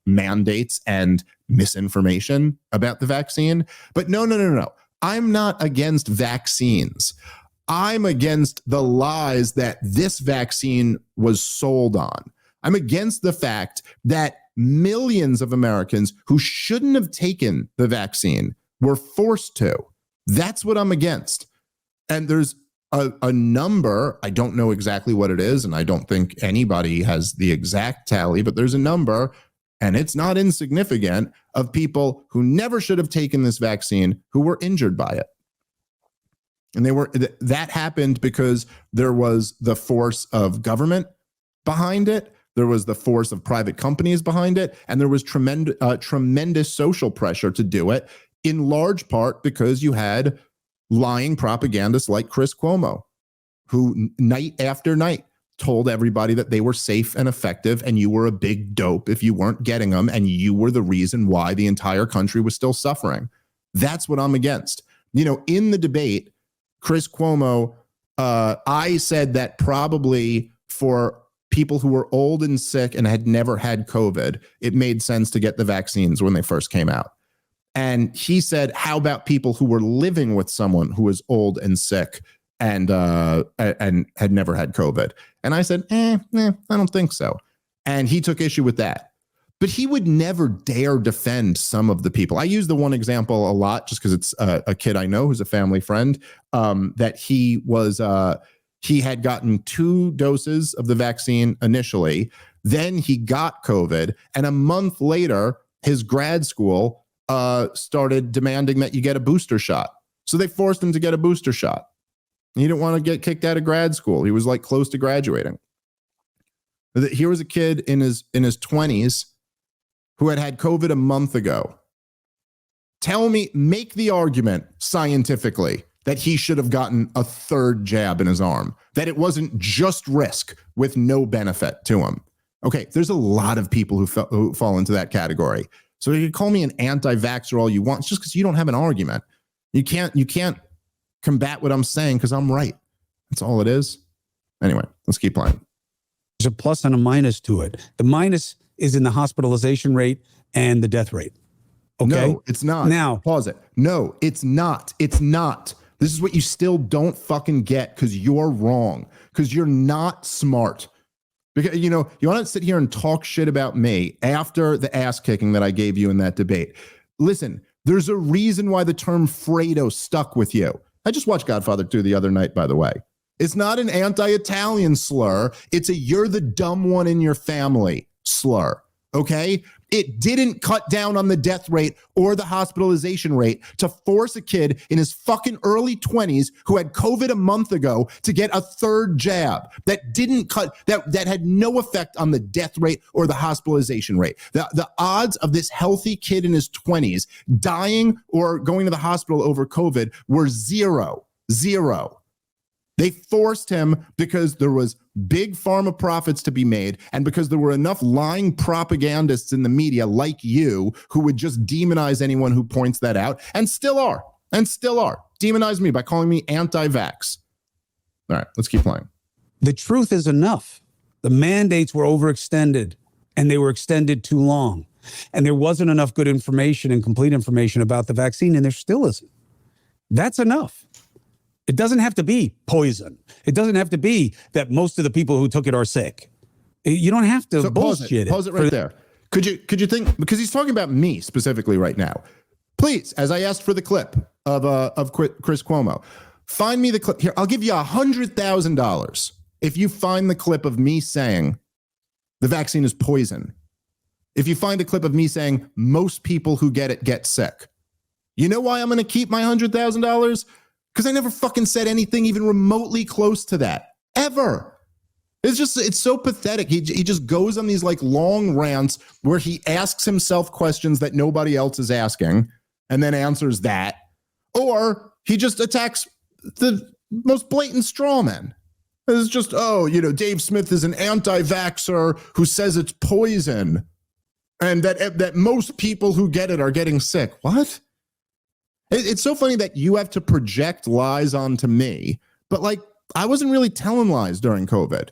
mandates and misinformation about the vaccine. But no. I'm not against vaccines. I'm against the lies that this vaccine was sold on. I'm against the fact that millions of Americans who shouldn't have taken the vaccine were forced to. That's what I'm against. And there's a number, I don't know exactly what it is, and I don't think anybody has the exact tally, but there's a number, and it's not insignificant, of people who never should have taken this vaccine who were injured by it. And that happened because there was the force of government behind it. There was the force of private companies behind it. And there was tremendous social pressure to do it, in large part because you had lying propagandists like Chris Cuomo, who night after night told everybody that they were safe and effective, and you were a big dope if you weren't getting them, and you were the reason why the entire country was still suffering. That's what I'm against. You know, in the debate, Chris Cuomo, I said that probably for people who were old and sick and had never had COVID, it made sense to get the vaccines when they first came out. And he said, how about people who were living with someone who was old and sick and had never had COVID? And I said, I don't think so. And he took issue with that. But he would never dare defend some of the people. I use the one example a lot just because it's a kid I know who's a family friend, that he had gotten 2 doses of the vaccine initially. Then he got COVID. And a month later, his grad school started demanding that you get a booster shot. So they forced him to get a booster shot. He didn't want to get kicked out of grad school. He was like close to graduating. Here was a kid in his 20s who had COVID a month ago. Tell me, make the argument scientifically that he should have gotten a 3rd jab in his arm, that it wasn't just risk with no benefit to him. Okay, there's a lot of people who fall into that category. So you can call me an anti-vaxxer all you want. It's just because you don't have an argument. You can't combat what I'm saying because I'm right. That's all it is. Anyway, let's keep playing. There's a plus and a minus to it. The minus is in the hospitalization rate and the death rate. Okay. No, it's not. Now, pause it. No, it's not. It's not. This is what you still don't fucking get because you're wrong, because you're not smart. Because, you know, you want to sit here and talk shit about me after the ass kicking that I gave you in that debate. Listen, There's a reason why the term Fredo stuck with you. I just watched Godfather 2 the other night, by the way. It's not an anti-Italian slur. It's a you're the dumb one in your family slur, okay? It didn't cut down on the death rate or the hospitalization rate to force a kid in his fucking early 20s who had COVID a month ago to get a third jab. That didn't cut, that had no effect on the death rate or the hospitalization rate. The odds of this healthy kid in his 20s dying or going to the hospital over COVID were zero. They forced him because there was big pharma profits to be made and because there were enough lying propagandists in the media like you who would just demonize anyone who points that out and still are. Demonize me by calling me anti-vax. All right, let's keep playing. The truth is enough. The mandates were overextended and they were extended too long. And there wasn't enough good information and complete information about the vaccine, and there still isn't. That's enough. It doesn't have to be poison. It doesn't have to be that most of the people who took it are sick. You don't have to bullshit it. Pause it right there. Could you think, because he's talking about me specifically right now. Please, as I asked for the clip of Chris Cuomo, find me the clip here. I'll give you $100,000 if you find the clip of me saying the vaccine is poison. If you find a clip of me saying most people who get it get sick. You know why I'm going to keep my $100,000? Because I never fucking said anything even remotely close to that, ever. It's so pathetic. He just goes on these like long rants where he asks himself questions that nobody else is asking and then answers that. Or he just attacks the most blatant straw men. It's just, Dave Smith is an anti-vaxxer who says it's poison and that most people who get it are getting sick. What? It's so funny that you have to project lies onto me, but like I wasn't really telling lies during COVID.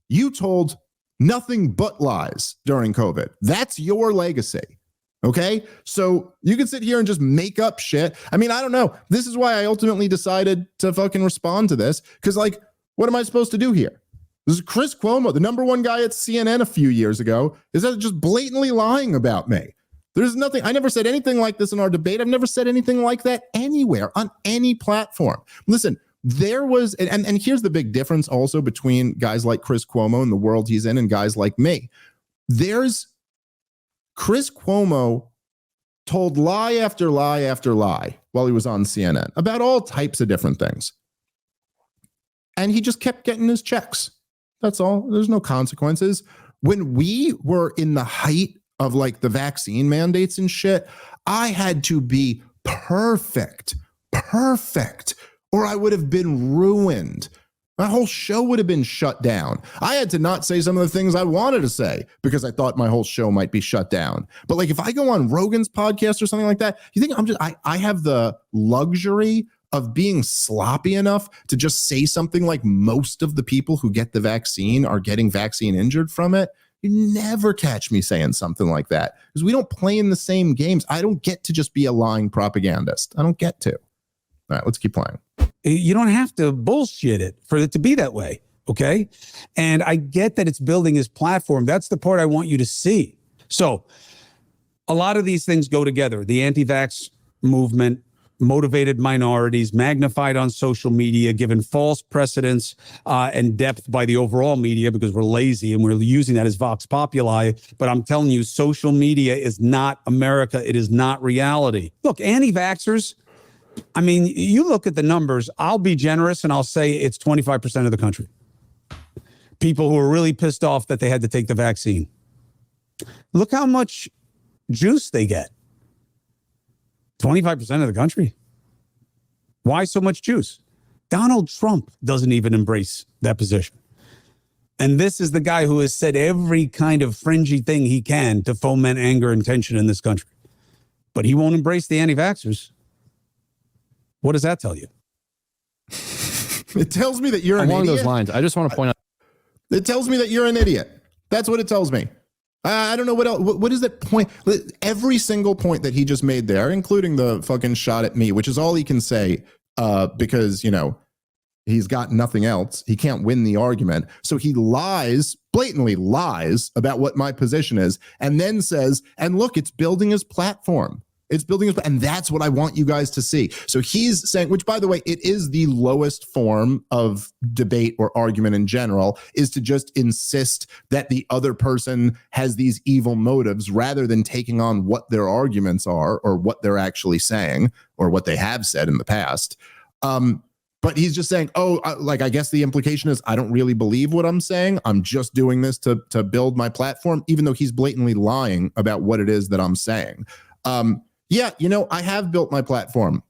You told nothing but lies during COVID. That's your legacy. Okay? So you can sit here and just make up shit. I mean, I don't know. This is why I ultimately decided to fucking respond to this. Because like, what am I supposed to do here? This is Chris Cuomo, the number one guy at CNN a few years ago, is that just blatantly lying about me. There's nothing, I never said anything like this in our debate. I've never said anything like that anywhere on any platform. Listen, there was, and here's the big difference also between guys like Chris Cuomo and the world he's in and guys like me. There's Chris Cuomo told lie after lie after lie while he was on CNN about all types of different things. And he just kept getting his checks. That's all. There's no consequences. When we were in the height of like the vaccine mandates and shit, I had to be perfect, or I would have been ruined. My whole show would have been shut down. I had to not say some of the things I wanted to say because I thought my whole show might be shut down. But like if I go on Rogan's podcast or something like that, you think I have the luxury of being sloppy enough to just say something like most of the people who get the vaccine are getting vaccine injured from it? You never catch me saying something like that because we don't play in the same games. I don't get to just be a lying propagandist. I don't get to. All right, let's keep playing. You don't have to bullshit it for it to be that way, okay? And I get that it's building his platform. That's the part I want you to see. So a lot of these things go together. The anti-vax movement, motivated minorities, magnified on social media, given false precedence and depth by the overall media because we're lazy and we're using that as vox populi. But I'm telling you, social media is not America. It is not reality. Look, anti-vaxxers, I mean, you look at the numbers, I'll be generous and I'll say it's 25% of the country. People who are really pissed off that they had to take the vaccine. Look how much juice they get. 25% of the country. Why so much juice? Donald Trump doesn't even embrace that position. And this is the guy who has said every kind of fringy thing he can to foment anger and tension in this country. But he won't embrace the anti-vaxxers. What does that tell you? It tells me that you're an idiot. Along those lines, I just want to point out. It tells me that you're an idiot. That's what it tells me. I don't know what else. What is that point? Every single point that he just made there, including the fucking shot at me, which is all he can say because, he's got nothing else. He can't win the argument. So he lies, blatantly lies about what my position is, and then says, and look, it's building his platform. It's building his, and that's what I want you guys to see. So he's saying, which by the way, it is the lowest form of debate or argument in general, is to just insist that the other person has these evil motives rather than taking on what their arguments are or what they're actually saying or what they have said in the past. But he's just saying, I guess the implication is I don't really believe what I'm saying. I'm just doing this to build my platform, even though he's blatantly lying about what it is that I'm saying. I have built my platform.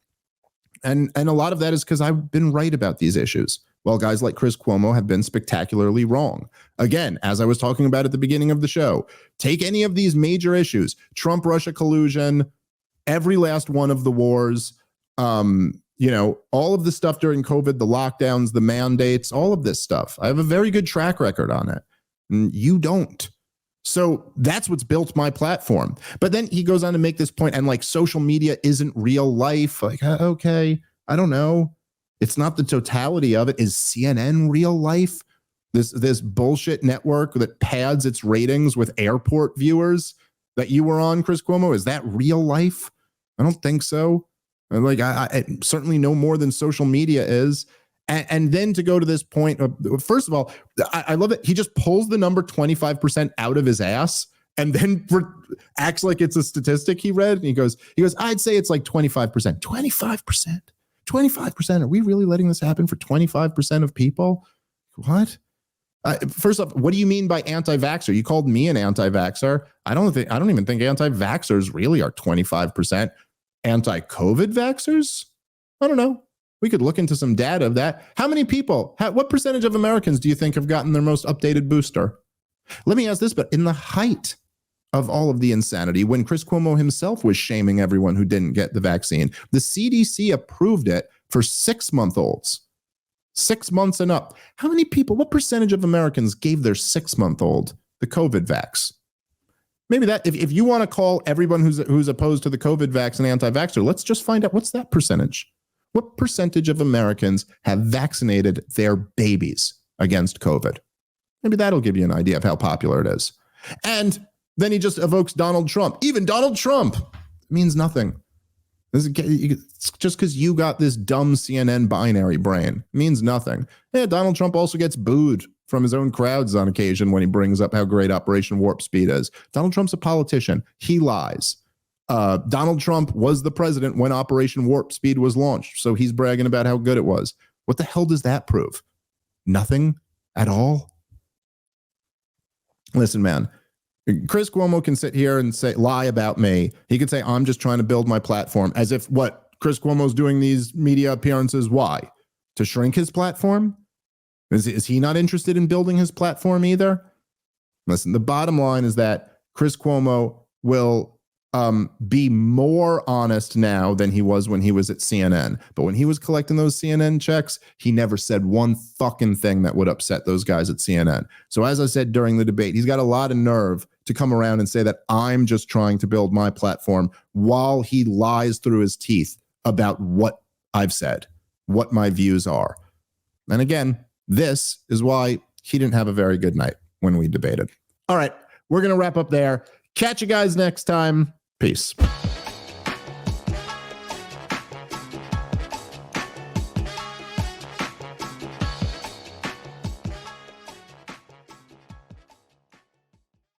And a lot of that is because I've been right about these issues. Well, guys like Chris Cuomo have been spectacularly wrong. Again, as I was talking about at the beginning of the show, take any of these major issues, Trump-Russia collusion, every last one of the wars, all of the stuff during COVID, the lockdowns, the mandates, all of this stuff. I have a very good track record on it. And you don't. So that's what's built my platform. But then he goes on to make this point, and like social media isn't real life. Like, okay, I don't know. It's not the totality of it. Is CNN real life? This bullshit network that pads its ratings with airport viewers that you were on, Chris Cuomo, is that real life? I don't think so. Like, I certainly no more than social media is. And then to go to this point, first of all, I love it. He just pulls the number 25% out of his ass and then acts like it's a statistic he read. And he goes, I'd say it's like 25%. 25%. Are we really letting this happen for 25% of people? What? First off, what do you mean by anti-vaxxer? You called me an anti-vaxxer. I don't even think anti-vaxxers really are 25%. Anti-COVID vaxxers? I don't know. We could look into some data of that. How many people, what percentage of Americans do you think have gotten their most updated booster? Let me ask this, but in the height of all of the insanity, when Chris Cuomo himself was shaming everyone who didn't get the vaccine, the CDC approved it for 6-month-olds. 6 months and up. How many people, what percentage of Americans gave their 6-month-old the COVID vax? Maybe that, if you want to call everyone who's opposed to the COVID vax an anti-vaxxer, let's just find out what's that percentage. What percentage of Americans have vaccinated their babies against COVID? Maybe that'll give you an idea of how popular it is. And then he just evokes Donald Trump. Even Donald Trump means nothing. It's just because you got this dumb CNN binary brain. It means nothing. Yeah, Donald Trump also gets booed from his own crowds on occasion when he brings up how great Operation Warp Speed is. Donald Trump's a politician. He lies. Donald Trump was the president when Operation Warp Speed was launched, so he's bragging about how good it was. What the hell does that prove? Nothing at all? Listen, man, Chris Cuomo can sit here and lie about me. He could say, I'm just trying to build my platform, as if what Chris Cuomo's doing these media appearances, why? To shrink his platform? Is he not interested in building his platform either? Listen, the bottom line is that Chris Cuomo will be more honest now than he was when he was at CNN. But when he was collecting those CNN checks, he never said one fucking thing that would upset those guys at CNN. So as I said during the debate, he's got a lot of nerve to come around and say that I'm just trying to build my platform while he lies through his teeth about what I've said, what my views are. And again, this is why he didn't have a very good night when we debated. All right, we're going to wrap up there. Catch you guys next time. Peace.